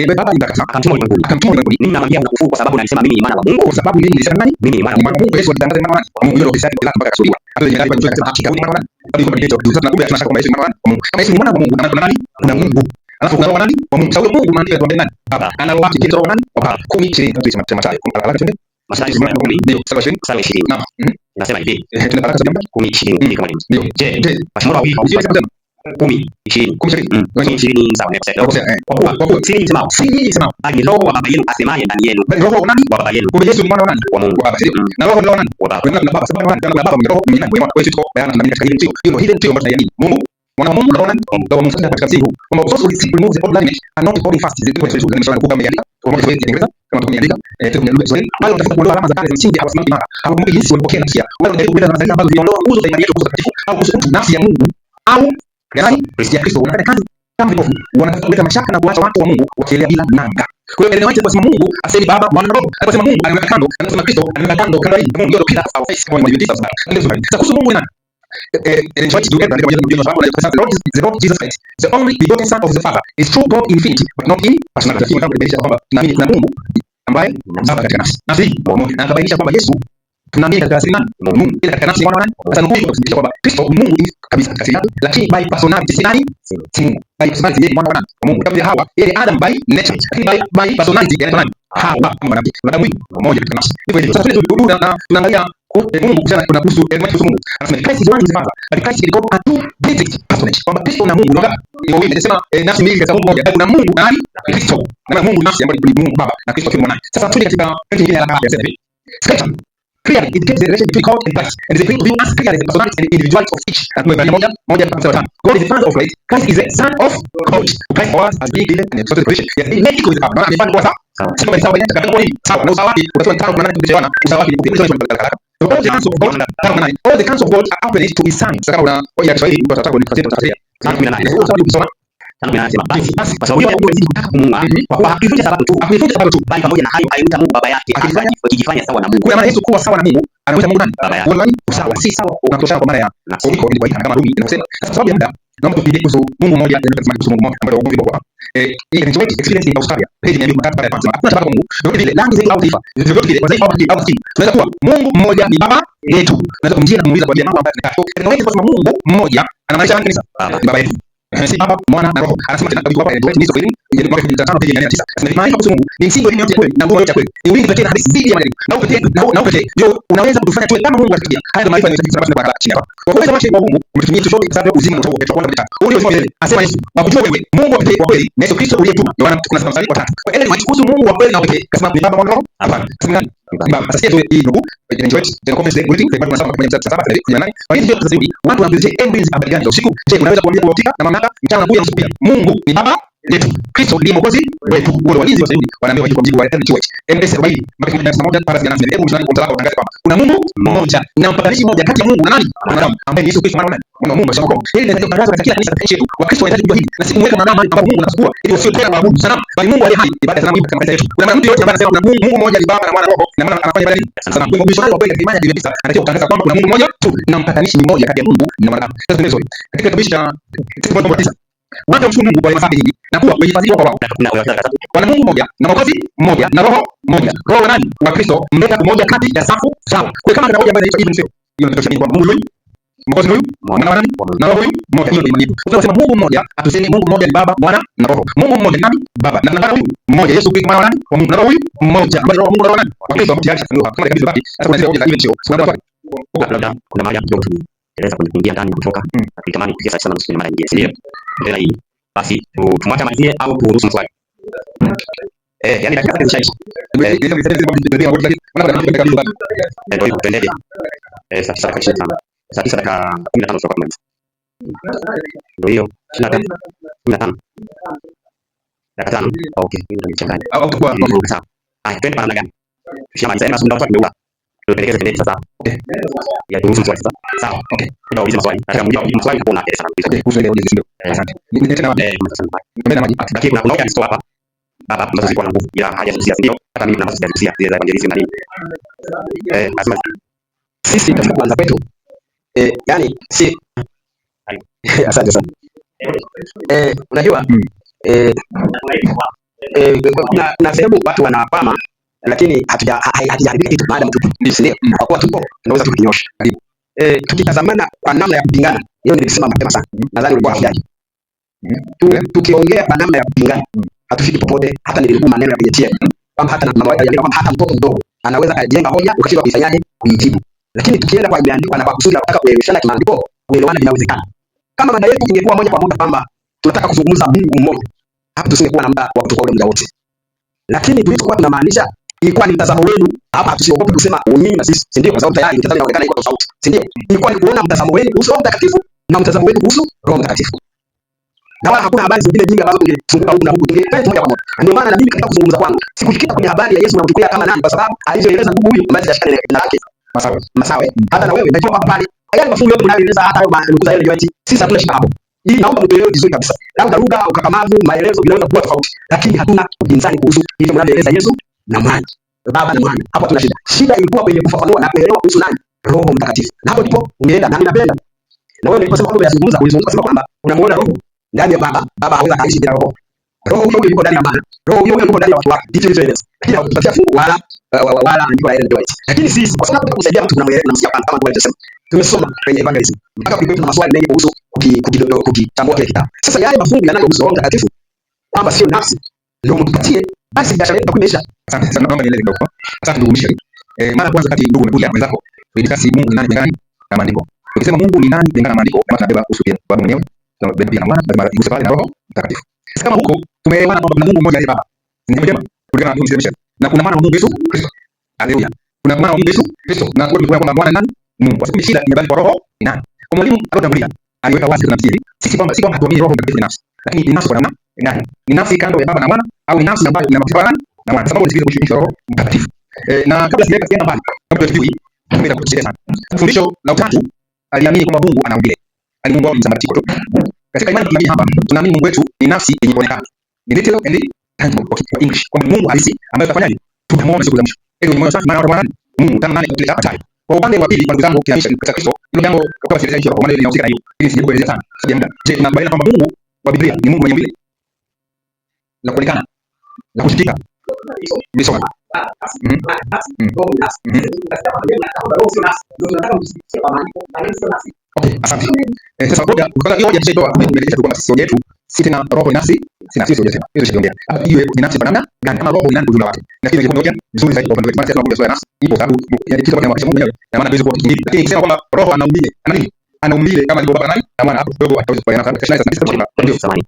akamtuma ulimwenguni. Mimi namwambia unakufuru kwa sababu nalisema mimi ni mwana wa Mungu. Kwa sababu mimi nilisema nani? Mimi ni mwana wa Mungu. Yesu alitangaza mwana wa Mungu. Yule ofisa bila mpaka kusuliwa. Hata yeye alikuwa anasema hakika ni mwana wa Mungu. Bali kwa ndio tunataka tunashaka kwamba Yesu ni mwana wa Mungu. Kama Yesu ni mwana wa Mungu, kuna nani? Kuna Mungu. Alafu kuna nani? Wa Mungu. Sababu Mungu maandiko yanatuambia nani? Baba. Ana roho yake ndio nani? Baba. 10:20 katika Mathayo. Alaka twende. Mathayo 10 ndio 7:20. Naam. Nasema hivi. Tunataka kusema 10:20 kama ndio. Je, basi mbona wawili hawezi kusema 10:20 sawa kwa kuwa si nyinyi msemao bali roho wa baba yenu asemaye ndani yenu. Roho wa nani? Wa baba yenu. Kwa Yesu ni mwana wa nani? Wa Mungu. Wa baba. Na roho ndio nani? Wa baba. Na baba sababu nani? Na baba ni roho mwingine kwa hiyo tuko bayana na katika hili ndio hili ndio ambacho tunayamini. Mungu mwana wa Mungu na nani? Ndio wa Mungu katika siku. Kama also we seek remove the old lineage and not holding fast the different traditions na kuwa mjadala kwa moja kwa Kiingereza kama tumeandika kwenye lugha ya Kiswahili bali tunataka kuondoa alama za kale za msingi hapa simama imara. Hapo Mungu jinsi walipokea nafsi wale ndio kuleta nadharia ambazo zinaondoa nguzo za imani yetu kwa takatifu au kuhusu nafsi ya Mungu au gani ya Kristo wanafanya kazi kama vipofu, wanataka kuleta mashaka na kuacha watu wa Mungu wakielea bila nanga. Kwa hiyo neno kwa Mungu asema Baba Mwana na Roho, anasema Mungu anaweka kando, anasema Kristo anaweka kando kando hii. Mungu ndio pila au face kama mwadhibitisha sana. Ndio sababu. Sasa kuhusu Mungu ni nani? Try to do everything kwa Biblia sababu the Lord Jesus Christ, the only begotten son of the Father, is true God in infinity but not in personality. Kama kubainisha kwamba tunaamini kuna Mungu ambaye Baba katika nafsi. Nafsi pamoja na kubainisha kwamba Yesu tunaamini katika asili nani? Mungu. Ila katika nafsi mwana nani? Sasa Mungu tunathibitisha kwamba Kristo Mungu kabisa katika asili yake, lakini by personality si nani? Si Mungu. By personality yeye mwana wa nani? Mungu. Kama Hawa yeye Adam by nature, lakini by personality yeye nani? Hawa kama mwanamke. Adamu mmoja katika nafsi. Hivyo sasa tunaangalia Mungu kusema kuna kuhusu Mungu. Anasema Christ is one of the Father, but Christ is God are two distinct personages. Kwamba Kristo na Mungu ndio wawili. Nimesema nafsi mbili katika Mungu mmoja. Kuna Mungu na Kristo. Na Mungu nafsi ambayo ni Mungu Baba na Kristo mwanae. Sasa tuje katika kitu kingine la Biblia sasa hivi. Scripture clearly indicates the relation between God and Christ, and is able to view us clearly as the personality and individuality of each. And moja mpaka 5. God is the Father of light, Christ is the Son of God. Christ for us as being given and exalted position. He has been made equal with the Father. Amefanya kwa sawa. Sema ni sawa ni katika kwa nini? Sawa. Na usawa wake unatoa tano kwa nani kuchewana? Usawa wake ni kupimwa kwa baraka. So all the counsel of God, all the counsel of God are open to his son. Sasa kama una hoja Kiswahili kwa sababu ni tafsiri. Sana 18. Sasa ukisoma sana anasema basi kwa sababu yeye Mungu kutaka kumuunga kwa akivunja sababu tu bali pamoja na hayo alimta Mungu baba yake akijifanya sawa na Mungu. Kwa maana Yesu kuwa sawa na Mungu anaita Mungu nani? Baba yake. Nani? Sawa si sawa unatosha kwa maana ya nafsiko ni kwa hiyo kama Rumi inasema. Sasa sababu ya muda naomba tupige kuhusu Mungu mmoja na tunasema kuhusu Mungu mmoja ambaye ugomvi kwa hapa. Hii ni experience in Australia. Page 203 pale kwanza. Hakuna sababu Mungu. Ndio vile rangi zetu au taifa. Ndio vile wazee au taifa au taifa. Tunaweza kuwa Mungu mmoja ni baba yetu. Tunaweza kumjia na kumuuliza kwa mambo ambayo tunataka. Ndio wewe kusema Mungu mmoja anamaanisha nani kanisa? Baba yetu. Si Baba, Mwana na Roho. Anasema tena kwa hapa ndio hizo kweli. Ndio mwaka 2005 page 409. Sasa maana kwa Mungu ni msingi wa dini yote kweli na nguvu yote kweli. Ni wingi pekee na hadithi zidi ya maneno. Na upekee ndio unaweza kutufanya tuwe kama Mungu anatabia. Haya ndio maarifa yanayotaka sana kwa chini hapa. Kwa uwezo wake wa Mungu umetumia chochote kisababu uzima wa Petro kwa mtaka. Ule uzima milele. Anasema Yesu, wakujua wewe Mungu wa pekee kwa kweli na Yesu Kristo uliyetuma. Yohana 17:3. Kwa ile ni kuhusu Mungu wa kweli na pekee. Kasema ni Baba, Mwana na Roho. Hapana. Kasema nani? Baba. Sasa hiyo hii ndugu, enjoy the comments there bulletin kwa sababu kwa sababu kwa nani? Kwa hiyo ndio tunazidi. Watu wanapitia embryos habari gani za usiku? Je, unaweza kuambia kwa hakika na mamlaka mchana kuja usiku pia. Mungu ni Baba yetu. Kristo ndiye Mwokozi wetu. Wale walinzi wa Sayuni wanaambiwa kwa mjibu wa NQH. MS 40 mpaka 11 para ya 8. Hebu tunani kwa mtalaka utangaza kwamba kuna Mungu mmoja na mpatanishi mmoja kati ya Mungu na nani? Mwanadamu ambaye ni Yesu Kristo mwana wa Mungu. Sasa kwa hili ni tangazo katika kila kanisa katika yetu. Wakristo wanahitaji kujua hili na si kumweka mwanadamu ambapo Mungu anachukua ili wasio tena waabudu sanamu bali Mungu aliye hai. Ibada sanamu katika kanisa yetu. Kuna mtu yote ambaye anasema kuna Mungu mmoja ni Baba na Mwana na Roho na maana anafanya ibada hii. Sasa kwa mishonari wa kweli katika imani ya Biblia anataka kutangaza kwamba kuna Mungu mmoja tu na mpatanishi mmoja kati ya Mungu na mwanadamu. Sasa tunaelewa katika kitabu cha 9 watu wamshukuru Mungu kwa masafi hii na kuwa wamehifadhiwa kwa wao. Wana Mungu mmoja na Mwokozi mmoja na Roho mmoja. Roho nani? Wa Kristo mleta mmoja kati ya safu sawa. Kwa kama kuna moja ambaye inaitwa even sio. Hiyo inatosha kwa Mungu huyu. Mwokozi huyu, Mwana wa nani? Na Roho huyu mmoja. Hiyo ndio imani yetu. Tunasema Mungu mmoja, atuseme Mungu mmoja ni Baba, Mwana na Roho. Mungu mmoja ni nani? Baba. Na huyu mmoja Yesu Kristo Mwana wa nani? Wa Mungu. Na Roho huyu mmoja ambaye Roho Mungu na nani? Wa Kristo mmoja kama kabisa baki. Sasa kuna zile even sio. Kuna mahali kidogo tueleza kwenye kuingia ndani kutoka. Natamani kufikia sana nusu mara nyingine. Ndio. Ndio hii. Basi tumwache malizie au turuhusu maswali. Yani dakika zote zishaisha. Ndio tuendelee. Sasa dakika 25. Sasa dakika 15 tutakuwa tumaliza. Ndio hiyo 15. Dakika 5. Okay, hiyo ndio changanya. Au tukua sawa. Twende para gani? Tushamaliza sasa ndio watu tumeua. Tuelekeze tena sasa. Ya turuhusu maswali sasa. Sawa. Okay. Ndio uliza maswali. Nataka mjibu maswali hapo na pesa na kuhusu ile ndio. Asante. Mimi tena mbona maji lakini kuna hoja kiso hapa. Baba ambazo zilikuwa na nguvu ya haja kusia ndio hata mimi na nafasi ya kusia zile za evangelism na nini. Lazima sisi katika kuanza kwetu yani si asante sana. Unajua na sehemu watu wanakwama, lakini hatujaharibika kitu baada ya mtu, ndio kwa kuwa tupo tunaweza tukinyosha. Tukitazamana kwa namna ya kupingana, hiyo nilisema mapema sana, nadhani ulikuwa hujaji. Tukiongea kwa namna ya kupingana hatufiki popote. Hata nilikuwa maneno ya kwenye TM kwamba hata na mawaidha ya kwamba hata mtoto mdogo anaweza kujenga hoja ukashindwa kuifanyaje kuijibu, lakini tukienda kwa imeandikwa na kwa kusudi la kutaka kueleweshana kimaandiko, kuelewana vinawezekana. Kama mada yetu ingekuwa moja kwa moja kwamba tunataka kuzungumza Mungu mmoja, hapa tusingekuwa na muda wa kutoka ule muda wote, lakini tulichokuwa tunamaanisha ilikuwa ni mtazamo wenu hapa. Tusiogope kusema mimi na sisi, si ndio? Kwa sababu tayari mtazamo unaonekana iko tofauti, si ndio? Ilikuwa ni kuona mtazamo wenu kuhusu Roho Mtakatifu na mtazamo wenu kuhusu Roho Mtakatifu, na wala hakuna habari zingine nyingi ambazo tungezunguka huku na huku, tungependa moja kwa moja. Ndio maana na mimi katika kuzungumza kwangu sikujikita kwenye habari ya Yesu na kutukulia kama nani, kwa sababu alizoeleza ndugu huyu ambaye sijashika jina lake Masawe. Hata na wewe najua hapa pale yale mafungu yote unayoeleza, hata hayo ndugu za Ellen White, sisi hatuna shida hapo. Hii naomba mtuelewe vizuri kabisa. Labda lugha, ukakamavu, maelezo vinaweza kuwa tofauti, lakini hatuna upinzani kuhusu hivyo mnavyoeleza Yesu na Mwana, Baba na Mwana. Hapo tuna shida. Shida ilikuwa kwenye kufafanua na kuelewa kuhusu nani? Roho Mtakatifu. Na hapo ndipo ungeenda, na ninapenda. Na wewe niliposema kwamba unazungumza kusema kwamba unamuona Roho ndani ya Baba, Baba hawezi kuishi bila Roho. Roho huyo yuko ndani ya Mwana. Roho huyo yuko ndani ya watu wake. Ndicho kilichoeleza. Lakini hakutupatia fungu wala andiko la Ellen White. Lakini sisi kwa sababu tunakusaidia mtu tunamwelewa, tunamsikia kama ndugu alisema. Tumesoma kwenye evangelism. Mpaka kulikuwa na maswali mengi kuhusu kukitambua kile kitabu. Sasa yale mafungu yanayohusu Roho Mtakatifu kwamba sio nafsi ndio mtupatie, basi biashara yetu itakuwa. Asante sana, naomba nieleze kidogo. Asante ndugu Misheri. Mara kwanza kati ndugu umekuja mwenzako tulidiscuss Mungu ni nani kulingana na maandiko. Ukisema Mungu ni nani kulingana na maandiko, kama tunabeba ushuhuda wa Mungu mwenyewe, tunabeba pia na Mwana, lazima iguse pale na Roho Mtakatifu. Sasa kama huko tumeelewana kwamba kuna Mungu mmoja aliye Baba, ndio jema kulingana na Mungu Misheri, na kuna Mwana wa Mungu Yesu Kristo. Haleluya. Kuna Mwana wa Mungu Yesu Kristo, na kwa sababu kwamba Mwana nani? Mungu. Kwa sababu shida imebaki kwa Roho ni nani? Kwa mwalimu aliyotangulia aliweka wazi kwa msingi sisi kwamba si kwamba hatuamini Roho Mtakatifu ni nafsi, lakini ni nafsi kwa namna gani? Ni nafsi kando ya Baba na Mwana, au ni nafsi ambayo inamtiwa nani na Mwana? Sababu ni kushirikisha Roho Mtakatifu. Na kabla sijaenda tena mbali, kabla tujui tumeenda kutusaidia sana. Fundisho la utatu, aliamini kwamba Mungu ana umbile. Alimungu wao ni mtakatifu tu. Katika imani tunaamini hapa, tunaamini Mungu wetu ni nafsi yenye kuonekana. Ni literal and tangible kwa English. Kwa Mungu halisi ambaye tutafanyaje? Tutamuona siku za mwisho. Hiyo ni moyo safi, maana Bwana Mungu kama nani kutuletea hatari. Kwa upande wa pili, kwa ndugu zangu, kiamisha katika Kristo, hilo jambo kwa kuelezea hicho, kwa maana linahusika na hiyo. Ili sije kuelezea sana. Sije muda. Je, tunakubaliana kwamba Mungu wa Biblia ni Mungu mwenye umbile? La kuonekana. La kusikika. Nisoma. Okay, asante. Sasa kwa hiyo hoja nishatoa, nimeeleza tu kwamba sisi hoja yetu si tena roho nafsi, sina sisi hoja tena. Hiyo ndio hapa hiyo ni nafsi kwa namna gani? Kama roho ni nani kujua watu. Na kile kimoja nzuri zaidi kwa upande wetu, maana sisi tunakuja nafsi ipo sababu yani kitu kama Mungu mwenyewe, na maana haiwezi kuwa kitu kingine. Lakini ikisema kwamba roho ana umbile, ana nini? Ana umbile kama alivyo Baba nani? Na maana hapo kidogo ataweza kuelewana sana. Kisha sasa ndio samani.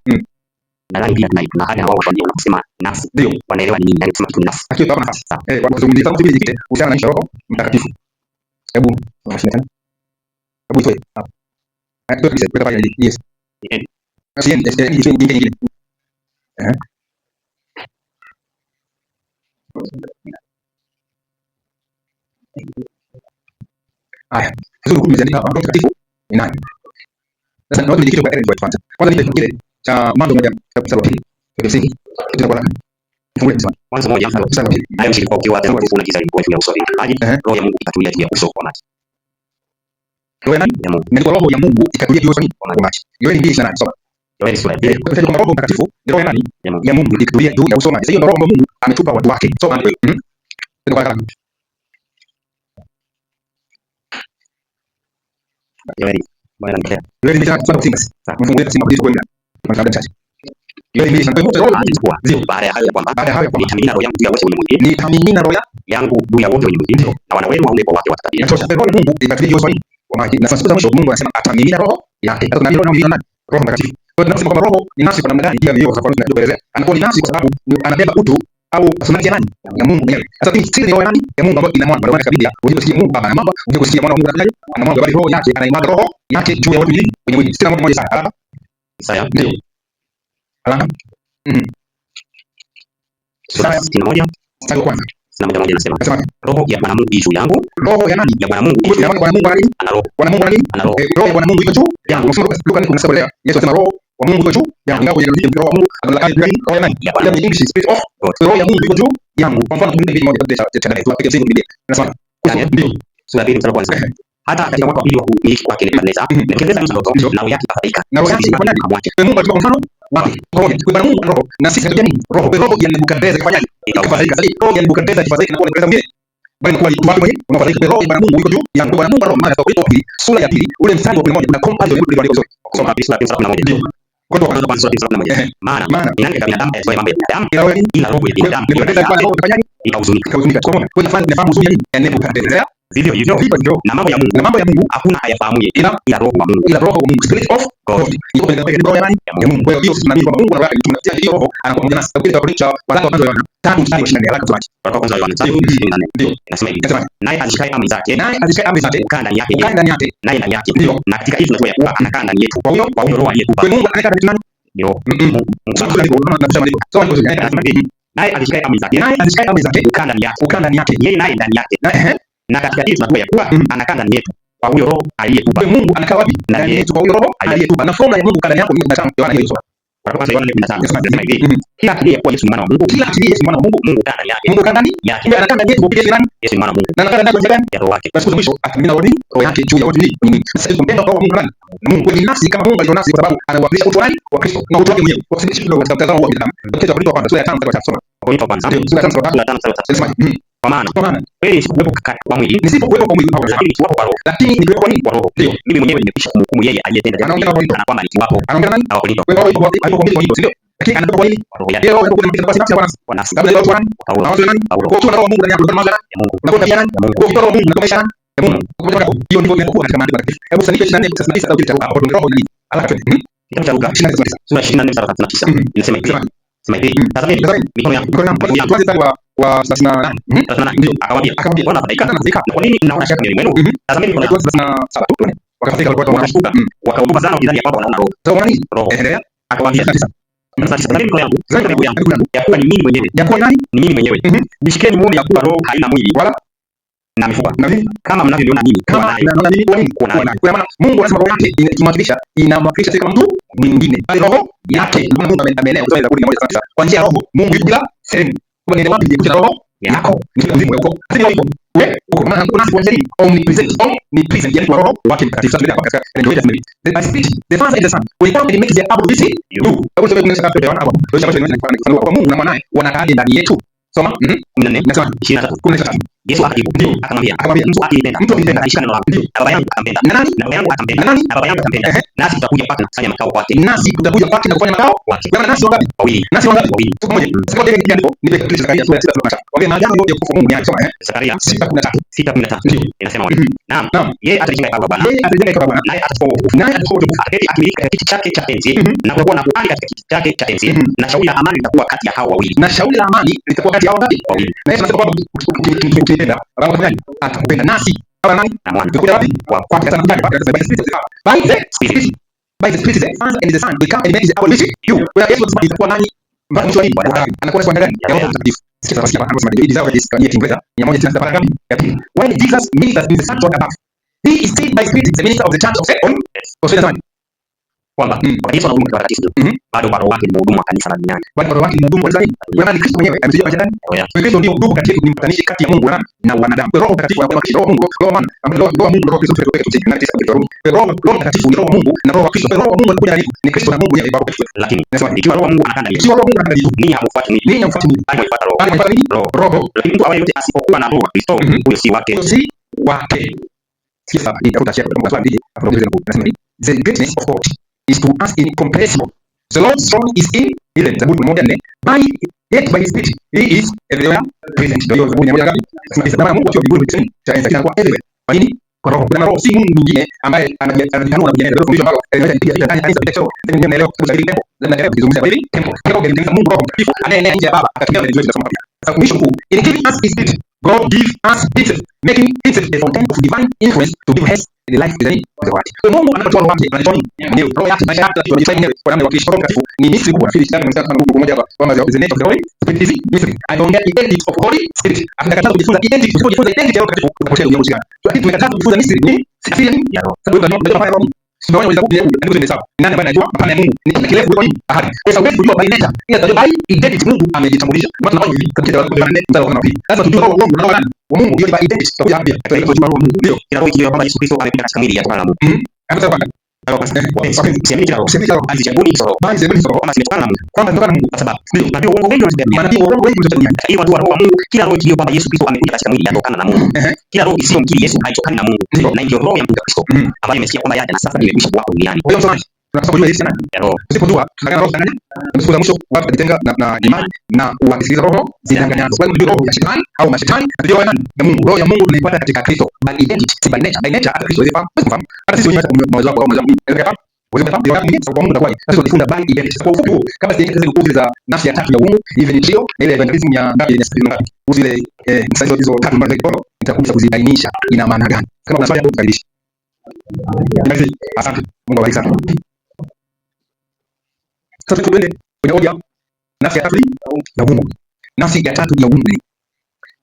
Nadhani pia tuna haja na wao watu wanaposema nafsi ndio wanaelewa ni nini yani kusema kitu nafsi. Akiwa kama nafsi. Kwa kuzungumzia sababu hivi jikite uhusiano na Roho Mtakatifu. Hebu tunashindana. Hebu itoe hapo. Ndio kabisa kwa pale yes. Asiye nyingine. Haya. Hizo hukumu ziandika hapa. Roho Mtakatifu ni nani? Sasa ndio kitu kwa Ellen White kwanza. Kwanza nipe kile cha Mwanzo moja kabisa wa pili. Kwa msingi kitu kwa haraka. Fungue mwanzo. Mwanzo moja kabisa wa pili. Hayo mshirika ukiwa hata kuna giza ilikuwa juu ya uso wa maji. Roho ya Mungu ikatulia juu ya uso wa maji. Roho ya nani? Ya Mungu. Ndio roho ya Mungu ikatulia juu ya uso wa maji. Yoeli 2:8 soma. Yoeli sura ya 2. Kwa sababu Roho Mtakatifu ni roho ya nani? Ya Mungu ikatulia juu ya uso wa maji. Hiyo ndio roho Mungu ametupa watu wake. Soma ndio. Ndio kwa haraka. Yoeli bwana mkea. Yoeli ni sana kusimba. Mfungue kusimba kwa kwenda. Kwa chache. Yoeli ni sana kwa roho ilikuwa. Ndio baada ya hayo kwamba nitamimina roho yangu juu ya wote wenye mwili. Nitamimina roho yangu juu ya wote wenye mwili. Na wana wenu waone kwa wake watatabiri. Sasa roho ya Mungu ikatulia juu ya uso wa maji. Kwa maji. Na sasa mwisho Mungu anasema atamimina roho yake. Sasa tunamimina roho nani? Roho Mtakatifu. Kwa hiyo tunasema kwamba roho ni nafsi kwa namna gani? Pia hiyo sababu tunaelezea. Anakuwa ni nafsi kwa sababu anabeba utu au personality ya nani? Ya Mungu mwenyewe. Sasa siri ni roho ya nani? Ya Mungu ambayo ina mwana. Ndio maana Biblia unasikia Mungu Baba na Mama, unasikia mwana wa Mungu anaje? Ana mwana bali roho yake anaimwaga roho yake juu ya watu wengine kwenye mwili. Sina mambo moja sana. Isaya ndio. Alama. Sura 61 mstari wa kwanza. Sina moja nasema roho ya Bwana Mungu juu yangu. Roho ya nani? Ya Bwana Mungu. Ya Bwana Mungu ali ana roho. Bwana Mungu ali ana roho. Roho ya Bwana Mungu iko juu yangu. Luka ni kunasema leo. Yesu anasema roho wa Mungu iko juu yangu. Ngao kwenye roho wa Mungu analakai gani? Roho ya nani? Ya Bwana Mungu spirit of God. Roho ya Mungu iko juu yangu. Kwa mfano Biblia moja kabisa tunaenda tunapiga simu Biblia. Nasema ndio. Sura 2 mstari wa kwanza. Hata katika mwaka wa pili wa kumiliki kwake Nebukadneza, Nebukadneza ndoto na roho yake ikafadhaika. Na roho yake ikafanya Mungu alitoa mfano wapi? Pamoja. Kwa Bwana Mungu ana roho na sisi katika nini? Roho. Kwa roho ya Nebukadneza ikafanyaje? Ikafadhaika. Sasa roho ya Nebukadneza ikafadhaika na kuwa mwingine. Bali kwa watu wengi unafadhaika kwa roho ya Bwana Mungu yuko juu ya Bwana Mungu roho. Maana kwa Korinto pili sura ya pili ule mstari wa 11 kuna comparison ya Biblia ilivyo. Kusoma sura ya 11. Kwa hiyo kwa sura ya 11. Maana ni nani binadamu aitwaye mambo ya binadamu? Ila roho ya binadamu. Nebukadneza kwa roho ikafanyaje? Ikahuzunika. Kwa maana kwa nafahamu uzuri ya nini? Ya Nebukadneza. Vivyo hivyo na mambo ya Mungu hakuna ayafahamuye ila roho wa Mungu. Ila roho wa Mungu, spirit of God. Iko kwenye roho ya nani? Ya Mungu. Kwa hiyo sisi tunaamini kwamba Mungu anaweka tunatia hiyo roho anakuwa pamoja nasi. Kwa Korinto waraka wa kwanza Yohana 3:24 haraka tuache. Waraka wa kwanza Yohana 3:24. Ndio. Inasema hivi. Naye azishikaye amri zake. Kaa ndani yake. Naye ndani yake. Ndio. Na katika hizo tunajua kuwa anakaa ndani yetu. Kwa hiyo roho aliyekupa. Kwa Mungu anakaa ndani yetu. Ndio. Naye azishikaye amri zake. Kaa ndani yake. Yeye naye ndani yake. Na katika hiyo tunajua kuwa anakaa ndani yetu kwa huyo roho aliyekupa. Mungu anakaa wapi? Ndani yetu kwa huyo roho aliyekupa. Na formula ya Mungu ndani yako ni 15. Yohana hiyo sura. Kwa kwanza Yohana 15 inasema hivi. Kila akili kuwa Yesu mwana wa Mungu. Kila akili Yesu mwana wa Mungu. Mungu kaa ndani yake. Mungu kaa ndani yake. Yeye anakaa ndani yetu kupitia nani? Yesu mwana wa Mungu. Na anakaa ndani kwa ya roho yake. Basi kwa mwisho atamina roho yake juu ya wote ni. Sasa tumpenda kwa Mungu nani? Mungu ni nafsi kama Mungu alivyo nafsi kwa sababu anawakilisha utu wa Kristo na utu wake mwenyewe. Kwa sababu sisi katika mtazamo wa binadamu. Kwa Korinto kwanza sura ya 5 mstari wa 3 soma. Korinto kwanza sura ya 5 mstari wa 3. Kwa maana wewe nisipokuwepo kwa mwili, lakini nikiwapo kwa roho. Lakini nikiwepo kwa nini? Kwa roho. Ndio. Mimi mwenyewe nimekwisha kumhukumu yeye aliyetenda jambo hili na kwamba nikiwapo. Anaongea nani? Na Wakorintho. Wewe hapo kwa nini? Sio. Lakini anatoka kwa nini? Kwa roho yake. Yeye hapo kuna mtu nafsi ya Bwana. Kabla ya watu nani? Paulo. Paulo nani? Paulo. Kwa roho Mungu ndani yako kuna maana ya Mungu. Unakuwa pia nani? Kwa roho Mungu unakuwa nani? Ya Mungu. Hiyo ndivyo inakuwa katika maandiko matakatifu. Hebu sanipe 24:39 au kitabu hapo roho nani? Alaka twende. Kitabu cha Luka 24:39. Sura 24:39. Inasema hivi. Sema hivi. Tazameni mikono yangu. Tuanze pale wa 38. Ndio. Akamwambia Bwana afadhaika na kwa nini mnaona shaka mioyoni mwenu? Tazameni mikono yangu. 37 tu tuone. Wakafika walikuwa wanashtuka. Wakaogopa sana wakidhani ya kwamba wanaona roho. Sasa wanaona nini? Roho. Endelea. Akamwambia 39. Tazameni mikono yangu. Tazameni miguu yangu. Ya kuwa ni mimi mwenyewe. Ya kuwa nani? Ni mimi mwenyewe. Nishikeni muone ya kuwa roho haina mwili wala na mifupa. Na mimi kama mnavyoniona mimi. Kama naona mimi kwa nini? Kwa maana Mungu anasema roho yake inamwakilisha kama mtu mwingine. Bali roho yake Mungu ameenea kutoka Zaburi 1:9. Kwa njia ya roho Mungu yuko bila sehemu. Kwa nini wapi ndio roho yako? Ni mzimu wako. Sasa hiyo wewe uko maana kuna siku nzuri omnipresent yani kwa roho wake mtakatifu. Sasa hapa katika ndio ile the spirit the father and the son when come and make the able to see you. Hebu sema kuna sababu ya hapo. Ndio sababu tunafanya kwa Mungu na mwanae wanakaa ndani yetu. Soma 4 nasema 23. Yesu akajibu akamwambia mtu akipenda aishika neno langu. Baba yangu akampenda. Nani? Na baba yangu akampenda. Nani? Na baba yangu akampenda. Nasi tutakuja kwake na kufanya makao kwake. Nasi tutakuja kwake na kufanya makao kwake. Kwa nasi wangapi? Wawili. Nasi wangapi? Wawili. Tuko moja. Sasa ndio kitu nipe kitu Zakaria sura ya 6 tunasema. Wale maagano yote ya kufa Mungu ni haya. Soma Zakaria 6:13. Ndio. Inasema wapi? Naam. Yeye atajenga hekalu la Bwana. Yeye atajenga hekalu la Bwana. Naye atakuwa akimiliki katika kiti chake cha enzi na kuwa na kuhani katika kiti chake cha enzi na shauri la amani litakuwa kati ya hao wawili. Na shauri la amani litakuwa kati ya hao wawili. Na Yesu anasema kwamba ukipenda Baba kwa nani? Atakupenda nasi. Baba nani? Na mwana. Tunakuja wapi? Kwa sana kutaka by the spirit. By the spirit the Father and the Son will come and make the hour with you. Kwa Yesu anasema itakuwa nani? Mpaka mtu alipo anakuwa kwa ndani ya Roho Mtakatifu. Sisi tunasikia hapa anasema hivi zao hizi kwa Kiingereza 190 para ngapi? Ya pili. When Jesus ministers in the sanctuary above, he is said by spirit the minister of the church of Zion. Kwa sababu nani? Kwamba wakati Yesu anahudumu katika takatifu bado kwa roho wake ni mhudumu wa kanisa la duniani. Bado kwa roho wake ni mhudumu wa kanisa. Kwa maana Kristo mwenyewe amesema kwa ndani. Kristo ndio mhudumu katika ni mpatanishi kati ya Mungu na wanadamu. Kwa roho mtakatifu anawakilisha roho Mungu, roho maana roho Mungu, roho Kristo kutoka katika na katika roho. Roho mtakatifu ni roho Mungu na roho Kristo. Roho Mungu anakuja ni Kristo na Mungu yeye baba kwetu. Lakini nasema ikiwa roho Mungu anakaa ndani, ikiwa roho Mungu anakaa ndani, nini hamfuati nini? Nini hamfuati nini? Bali mfuata roho. Bali mfuata nini? Roho. Lakini mtu awaye yote asipokuwa na roho Kristo, huyo si wake. Si wake. Sasa nitakuta shaka kwa swali hili hapo ndio nasema the greatness of God is to us incomprehensible. The Lord's throne is in heaven. Zaburi 1:4. Yet by his spirit he is everywhere present. Ndio Zaburi 1:4. Sasa Mungu akiwa mbinguni chini cha enzi anakuwa everywhere. Kwa nini? Kwa roho. Kuna roho si Mungu mwingine ambaye anajihanua na kujenga ndio fundisho ambalo pia ndani ya kanisa pekee. Sasa ndio naelewa kwa sababu tempo. Na naelewa kuzungumzia hili tempo. Kwa hiyo ndio Mungu roho mtakatifu anayenea nje ya Baba akatumia ndio tunasoma pia. Sasa mwisho mkuu in giving us his spirit God gives us himself, making himself a fountain of divine influence to give us the life within the world. Kwa Mungu anatoa roho yake, anatoa ndio roho yake, maisha yake tunajifanya mwenyewe kwa namna ya Kristo mtakatifu. Ni mystery kubwa. Fili ndani mstari Mungu mmoja hapa kwamba the nature of the Holy Spirit is mystery. Anaongea identity of Holy Spirit. Akakataa kujifunza identity, kujifunza identity ya Roho Mtakatifu utapotea kwenye uhusiano. Lakini tumekataa kujifunza mystery ni siri ya roho. Sababu ndio tunafanya roho. Sio wale waweza kuelewa ndio tumesawa. Nani ambaye anajua mapana ya Mungu? Ni kile kirefu kwa nini? Ahadi. Kwa sababu kujua by nature, ila ndio by identity Mungu amejitambulisha. Watu wanafanya hivi katika watu wa nne mstari wa 2. Sasa tujue roho Mungu na roho nani? Wa Mungu ndio by identity. Tutakuja hapa. Tutaelewa roho Mungu. Ndio. Kila roho ikiwa kwamba Yesu Kristo amekuja katika mwili ya Bwana Mungu. Anataka kwamba Usiamini kila roho. Bali zichabuni hizo roho. Kwamba zimetokana na Mungu. Kwa sababu ndio uongo wengi wanatembea. Hiyo watu wa roho wa Mungu, kila roho iliyo kwamba Yesu Kristo amekuja katika mwili inatokana na Mungu. Kila roho isiyomkiri Yesu haitokani na Mungu. Na ndio roho ya Mungu Kristo ambayo imesikia kwamba yake na sasa imekwisha kuwako duniani. Kwa hiyo tunataka kujua Yesu nani? Roho. Usipojua tunataka roho nani? Msiku za mwisho watu kujitenga na imani na uwasikiliza roho zidanganyana. Kwa hiyo ndio roho ya shetani au mashetani ndio ya nani? Ya Mungu. Roho ya Mungu tunaipata katika Kristo. By identity, by nature. By nature hata Kristo alifahamu. Hata sisi wenyewe mawazo yako au mawazo yangu. Wewe unafahamu ndio nyingine kwa Mungu anakuwa. Sasa tunajifunza by identity. Kwa ufupi kama sisi hizo nguvu za nafsi ya tatu ya Mungu, hivi ni trio na ile evangelism ya ngapi ya safari ngapi. Uzile msaidizi hizo tatu ambazo ziko nitakuja kuzibainisha ina maana gani. Kama kuna swali hapo tubadilishe. Asante. Mungu awabariki sana. Sasa tuende kwenye hoja nafsi ya tatu ya Mungu. Nafsi ya tatu ya Mungu.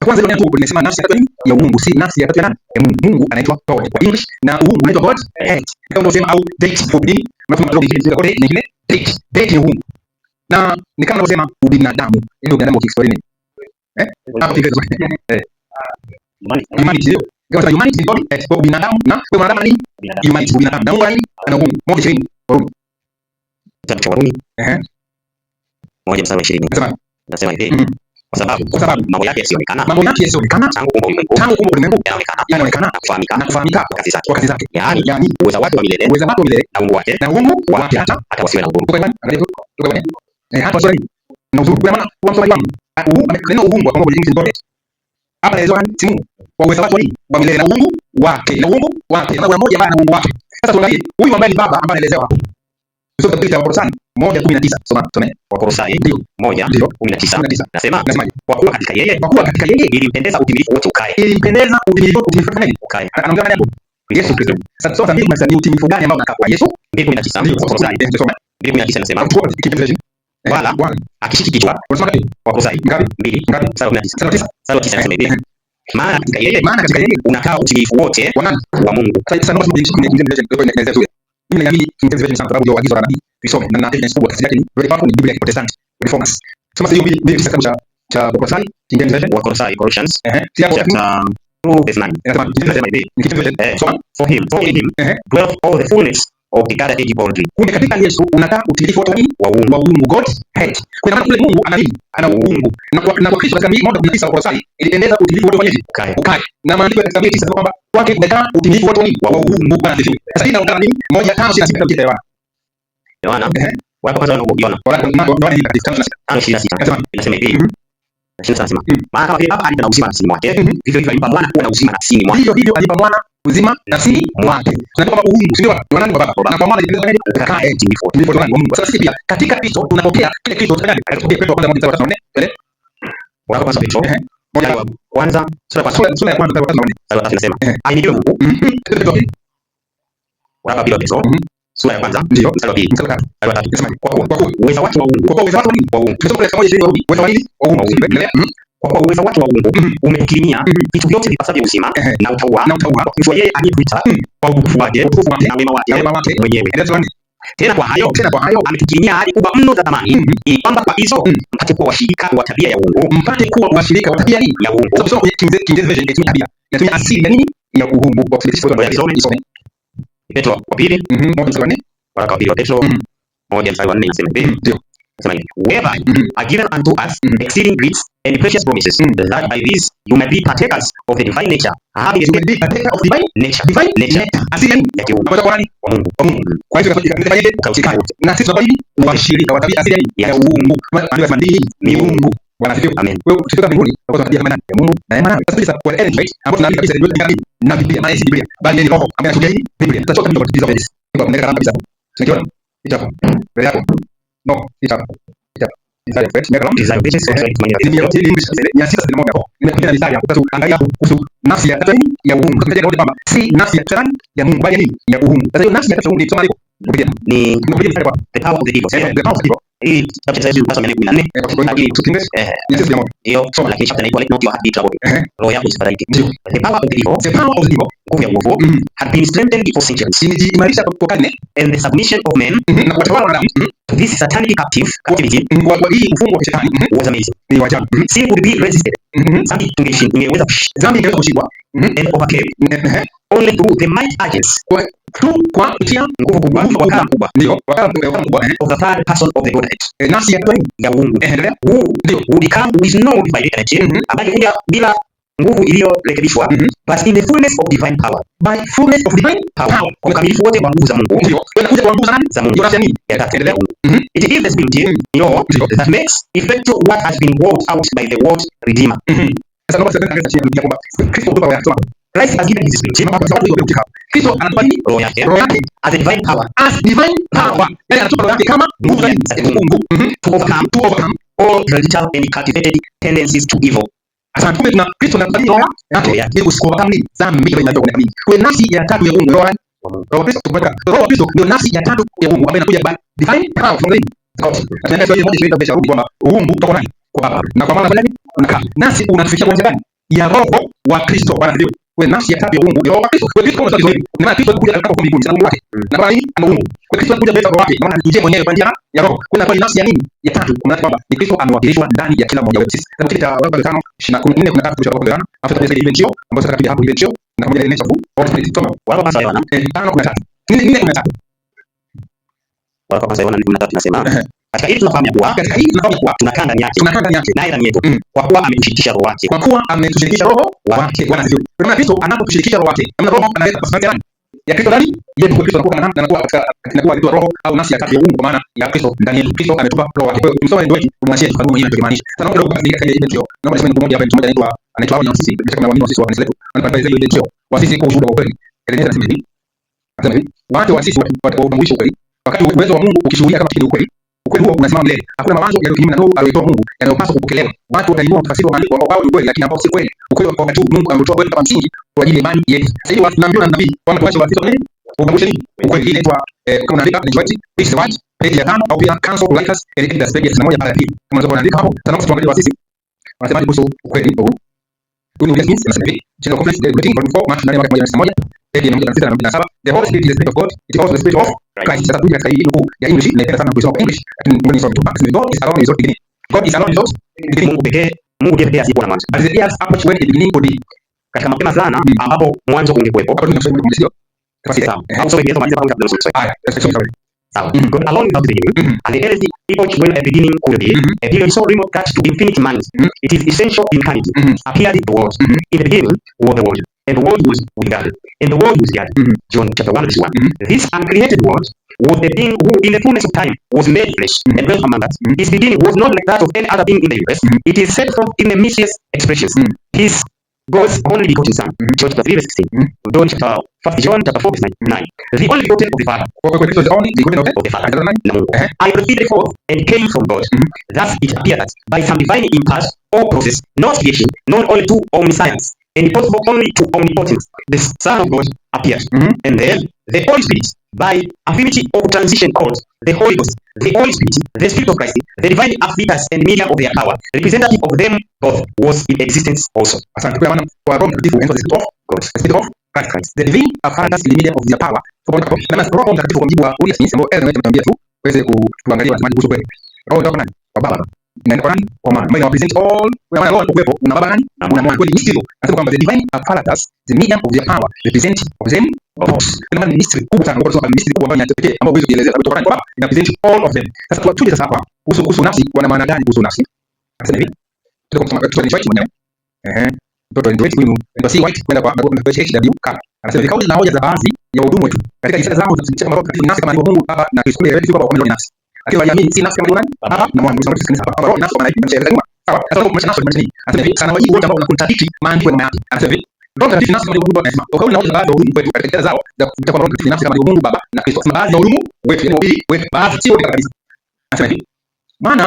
Kwanza leo nimesema nafsi ya tatu ya Mungu, si nafsi ya tatu ya nani? Ya Mungu. Mungu anaitwa God kwa English na Mungu anaitwa God. Kama unasema au date for being, unasema ndio kile kwa nyingine date. Date ni Mungu. Na ni kama unavyosema ubinadamu. Ile ubinadamu kwa Kiswahili ni hapo kigezo. Humanity ndio. Kwa humanity body kwa ubinadamu na kwa mwanadamu ni humanity ubinadamu. Na Mungu ana Mungu. Moja chini. Kitabu cha Warumi 1:20 nasema hivi, kwa sababu mambo yake yasionekana tangu kuumba ulimwengu yanaonekana na kufahamika kwa kazi zake, yani uweza wake wa milele na uungu wake hata wasiwe na udhuru. Hapa swali na udhuru kwa maana kwa msomaji wangu neno uungu kwa mambo jinsi ndote hapa naelewa si Mungu kwa uweza wake wa milele na uungu wake na kuna mmoja ambaye ana uungu wake. Sasa tuangalie huyu ambaye ni baba ambaye anaelezewa hapo. Tusome katika Wakolosai 1:19. Some Wakolosai 1:19. Nasema kwa kuwa katika yeye ilimpendeza utimilifu wote ukae. Anaongea nani hapo? Yesu Kristo. Sasa mimi nasema ni utimilifu gani ambao unakaa kwa Yesu? 2:19. Wakolosai 2:19 nasema wala akishiki kichwa. Wakolosai 2:19. Nasema hivi. Maana katika yeye unakaa utimilifu wote wa Mungu. Sasa naomba tunaelezea mimi naamini kingezo sana sababu ndio agizo la nabii tusome na evidence kubwa tafsiri yake ni very powerful, ni Biblia ya Protestant Reformers. Soma hiyo Biblia kitabu cha Wakolosai King James Wakolosai Colossians chapter 2:9 inasema hivi soma for him dwelt all the fullness of the Godhead bodily. Kumbe katika Yesu unakaa utimilifu wote wa uungu God head. Kwa maana kule Mungu ana uungu na kwa Kristo katika moja kuna tisa Wakolosai ilipendeza utimilifu wote wa Yesu ukae. Na maandiko katika Biblia yanasema kwamba kwake umekaa utimilifu wote wa uungu Bwana asifiwe. Sasa hii inaungana nini? 1:5 katika Yohana. Wapo kwanza wanaoiona. Yohana hii katika 5:26. Inasema hivi. Nasema maana kama vile Baba alipa na uzima nafsini mwake, vivyo hivyo alimpa Mwana kuwa na uzima nafsini mwake. Hivyo alipa Mwana uzima nafsini mwake. Tunajua kwamba uungu sio wa nani? Baba. Na kwa Mwana ilipendeza kukaa utimilifu wa Mungu. Sasa sisi pia katika Kristo tunapokea kile Kristo tunataka. Petro kwanza 1:3. Wapo kwanza Petro. Kwanza sura ya kwanza inasema ahimidiwe Mungu. Wapo pia Petro sura ya kwanza ndio mstari wa 2 mstari wa 3 inasema kwa kuwa uweza wake wa uungu tumesoma kwa moja uweza wa nini wa uungu kwa kuwa uweza wake wa uungu umekirimia vitu vyote vipasavyo uzima na utaua kwa yeye aliyetuita kwa utukufu wake na wema wake mwenyewe. Tena kwa hayo ametukirimia ahadi kubwa mno za thamani, ili kwamba kwa hizo mpate kuwa washirika wa tabia ya uungu. Ya uungu. Sasa kusoma kwenye King James Version inatumia tabia. Inatumia asili ya nini? Ya uungu. Kwa kusema isome. Petro wa pili, waraka wa pili wa Petro 1:4 inasema hivi. Ndio. Nasema hivi. Whereby are given unto us exceeding great and precious promises, that by these you may be partakers of the divine nature. Having been partaker of divine nature. Asili ya kiungu. Kwa nani? Wa Mungu. Kwa hiyo tunafanyaje? Ukaushika. Na sisi tunafanya nini? Washirika wa tabia asili ya uungu. Anasema ni Mungu. Bwana asifiwe. Amen. Kwa hiyo tukitoka mbinguni tutakuwa tabia kama nani? Ya Mungu na maana. Sasa kwa element ambapo tunaamini kabisa ndio ndio na Biblia, maana Biblia bali ni roho ambaye anatumia hii Biblia. Tutachoka ndio kutatiza basi. Kwa mneka kama kabisa. Tunakiona itapo. Mbele yako. No, itapo. Mstari wa Petro, mstari wa Petro, nimekuja mstari hapo. Sasa angalia kuhusu nafsi ya tatu ya uungu. Tunataka kuona kwamba si nafsi ya tatu ya Mungu bali nini? Ya uungu. Sasa hiyo nafsi ya tatu ya uungu ni kusoma liko. Ni mstari wa the power of the devil. The power of the devil. Hii chapter hizi mpaka 14. Lakini tukiingia ni sisi moja. Hiyo soma lakini chapter inaitwa let not your heart be troubled. Roho yako isifadhaike. The power of the devil. The power of the devil. Nguvu ya uovu had been strengthened for centuries. Imejiimarisha kwa karne and the submission of men na watawala wa wanadamu to this satanic captivity. Kwa hii ufungo wa shetani was amazing. Ni wajabu. Sin would be resisted. Dhambi ingeweza kushindwa and overcame only through the might agents, kwa kupitia nguvu kubwa, wakala mkubwa, ndio wakala mkubwa of the third person of the Godhead, nafsi ya tatu ya uungu, endelea, ndio who become with no divided energy, ambaye kuja bila nguvu iliyorekebishwa, but in the fullness of divine power, by fullness of divine power, kwa ukamilifu wote wa nguvu za Mungu, ndio inakuja kwa nguvu za nani? Za Mungu. Ndio nini? Ya tatu, endelea. It is the spirit, you know, that makes effectual what has been worked out by the word redeemer. Sasa naomba sasa ndio chini ya kwamba Kristo kutoka kwa Christ has given his spirit. Kristo anatupa roho yake as a divine power, yani anatupa roho yake kama nguvu za Mungu to overcome all religious and cultivated tendencies to evil. Sasa kumbe tuna Kristo anatupa roho yake ili kuovercome dhambi inayokuwa ndani. Kwa nafsi ya tatu ya Mungu, roho Kristo kutoka roho Kristo ndio nafsi ya tatu ya Mungu ambayo inakuja by divine power from God. Na ndio hiyo moja ndio kwamba uungu kutoka nani? Kwa Baba. Na kwa maana kwa nini unakaa nasi unatufikisha kwa njia ya roho wa Kristo. Bwana ndio kwa nafsi ya tatu ya Mungu, roho wa Kristo. Kwa Kristo ndio hivi. Na Kristo kuja katika kwa mbinguni, sababu wake. Na kwa nini ana Mungu? Kwa Kristo kuja bila roho wake, maana tuje mwenyewe kwa njia ya roho. Kwa nafsi ya nini? Ya tatu. Kwa maana kwamba ni Kristo amewakilishwa ndani ya kila mmoja wetu sisi. Sasa kile cha Warumi 5:14 kuna tatu kwa Yohana, afu tutaje ile njio ambayo sasa hapo ile njio na pamoja ile nature of spirit. Toma. Warumi 5:13. Nini kuna tatu? Warumi 5:13 nasema katika hili tunafahamu kuwa tunakaa ndani yake naye ndani yetu, kwa kuwa ametushirikisha roho wake. Bwana ndio. Kwa maana Kristo anapotushirikisha roho wake, kama roho analeta personality ndani ya Kristo ndani yetu, kwa Kristo anakuwa katika roho au nafsi ya tatu ya Mungu, kwa maana ya Kristo ndani yetu. Kristo ametupa roho wake. Kwa hiyo tumsome ndio wetu tumwachie kwa Mungu mwenyewe anachomaanisha. Sasa naomba kidogo basi katika ile ndio. Naomba niseme mtu mmoja hapa, mtu mmoja anaitwa Auna sisi, bila kama sisi wa kanisa letu. Anapata ile ndio. Wasisi kwa ushuhuda wa kweli. Eleza nasema hivi. Anasema hivi, watu wa sisi wa mwisho kweli. Wakati uwezo wa Mungu ukishuhudia kama kitu kweli, ukweli huo unasimama milele. Hakuna mawazo yaliyo kinyume na roho aliyotoa Mungu yanayopaswa kupokelewa. Watu watainua tafsiri wa maandiko ambao ni kweli, lakini ambao si kweli. Ukweli wa wakati Mungu ametoa kweli kama msingi kwa ajili ya imani yetu. Sasa hivi watu tunaambiwa na nabii kwamba tuache wasifu nini? Umbushe nini? Ukweli hii inaitwa kama unaandika ni white, this is white, page ya 5 au pia council writers ile page ya 91 pale pili. Kama unaweza kuandika hapo, sana tuangalie wasisi. Wanasema kuhusu ukweli huu. Huyu ni Smith anasema hivi, General Conference Debating Volume 4 March 1991. Page ya 167. The Holy Spirit is the Spirit of God. It is also the Spirit of Christ. Sasa tuja katika hii nukuu ya English inaipenda sana kusoma kwa English, lakini ngoja nisome tu. God is alone without beginning. God is alone without beginning. Mungu pekee asiye na mwanzo. As the earth approach when the beginning could be. Katika mapema sana ambapo mwanzo ungekuwepo. Hapo tunasoma kwa sio. Tafsiri sawa. Hapo sio ingezo maliza pamoja na sura. Haya, tunasoma sawa. Sawa. God alone without beginning. And the earth epoch when a beginning could be. A period so remote that to infinity minds. It is essential in eternity. Appeared in the world. In the beginning was the word. And the world was with God. And the world was God. John chapter 1:1. This uncreated word was the being who in the fullness of time was made flesh and dwelt among us. His beginning was not like that of any other being in the universe. It is set forth in the mysterious expressions. His God's only begotten Son, John chapter 3:16. John chapter 4:9. The only begotten of the Father. The only begotten of the Father. I proceeded forth and came from God. Thus it appeared that by some divine impulse or process, not creation, known only to omniscience, and possible only to omnipotence, the Son of God appeared. And then the Holy Spirit, by affinity of transition called the Holy Ghost, the Holy Spirit, the Spirit of Christ, the divine afflictors and medium of their power, representative of them both, was in existence also. Asante kwa maana kwa Roho Mtakatifu and the Spirit of God, the Spirit of Christ, the divine afflictors in the medium of their power. Kwa maana Roho Mtakatifu kwa mjibu wa ule sisi ambao Ellen ametuambia tu uweze kuangalia wasemaji kuhusu kweli. Roho ndio nani? Kwa Baba. Na kwa nani? Kwa Mwana. Mwana represent all. Kwa maana Roho anapokuwepo una Baba nani? Una Mwana. Kweli mystery. Anasema kwamba the divine apparatus, the medium of their power, represent of them both. Kwa maana mystery kubwa sana, kwa sababu mystery kubwa ambayo inatokea ambayo huwezi kuelezea kutoka kwa Baba, ina represent all of them. Sasa tuje sasa hapa kuhusu nafsi, wana maana gani kuhusu nafsi? Anasema hivi. Tunaposoma katika White mwenyewe. Mtoto ndio huyu ndio si White kwenda kwa HW Cup. Anasema kauli na hoja za baadhi ya wahudumu wetu katika ishara zao za kusikia mambo katika nafsi kama ni Mungu Baba na Kristo yeye kwa kwa nafsi. Akiwa yamini si nafsi kama nani? Baba na Mwana msamaha kanisa hapa. Roho nafsi maana ni mshahara. Sawa. Sasa kwa nafsi ni anasema hivi sana wajibu wote ambao unakontradikti maandiko ya yake. Anasema hivi Roho Mtakatifu nafsi kama ni Mungu Baba anasema. Kwa kauli na hoja za baadhi ya wahudumu wetu katika ishara zao za kusikia Roho Mtakatifu nafsi kama ni Mungu Baba na Kristo. Sema baadhi ya wahudumu wetu ni wawili wetu baadhi sio wote kabisa. Anasema hivi maana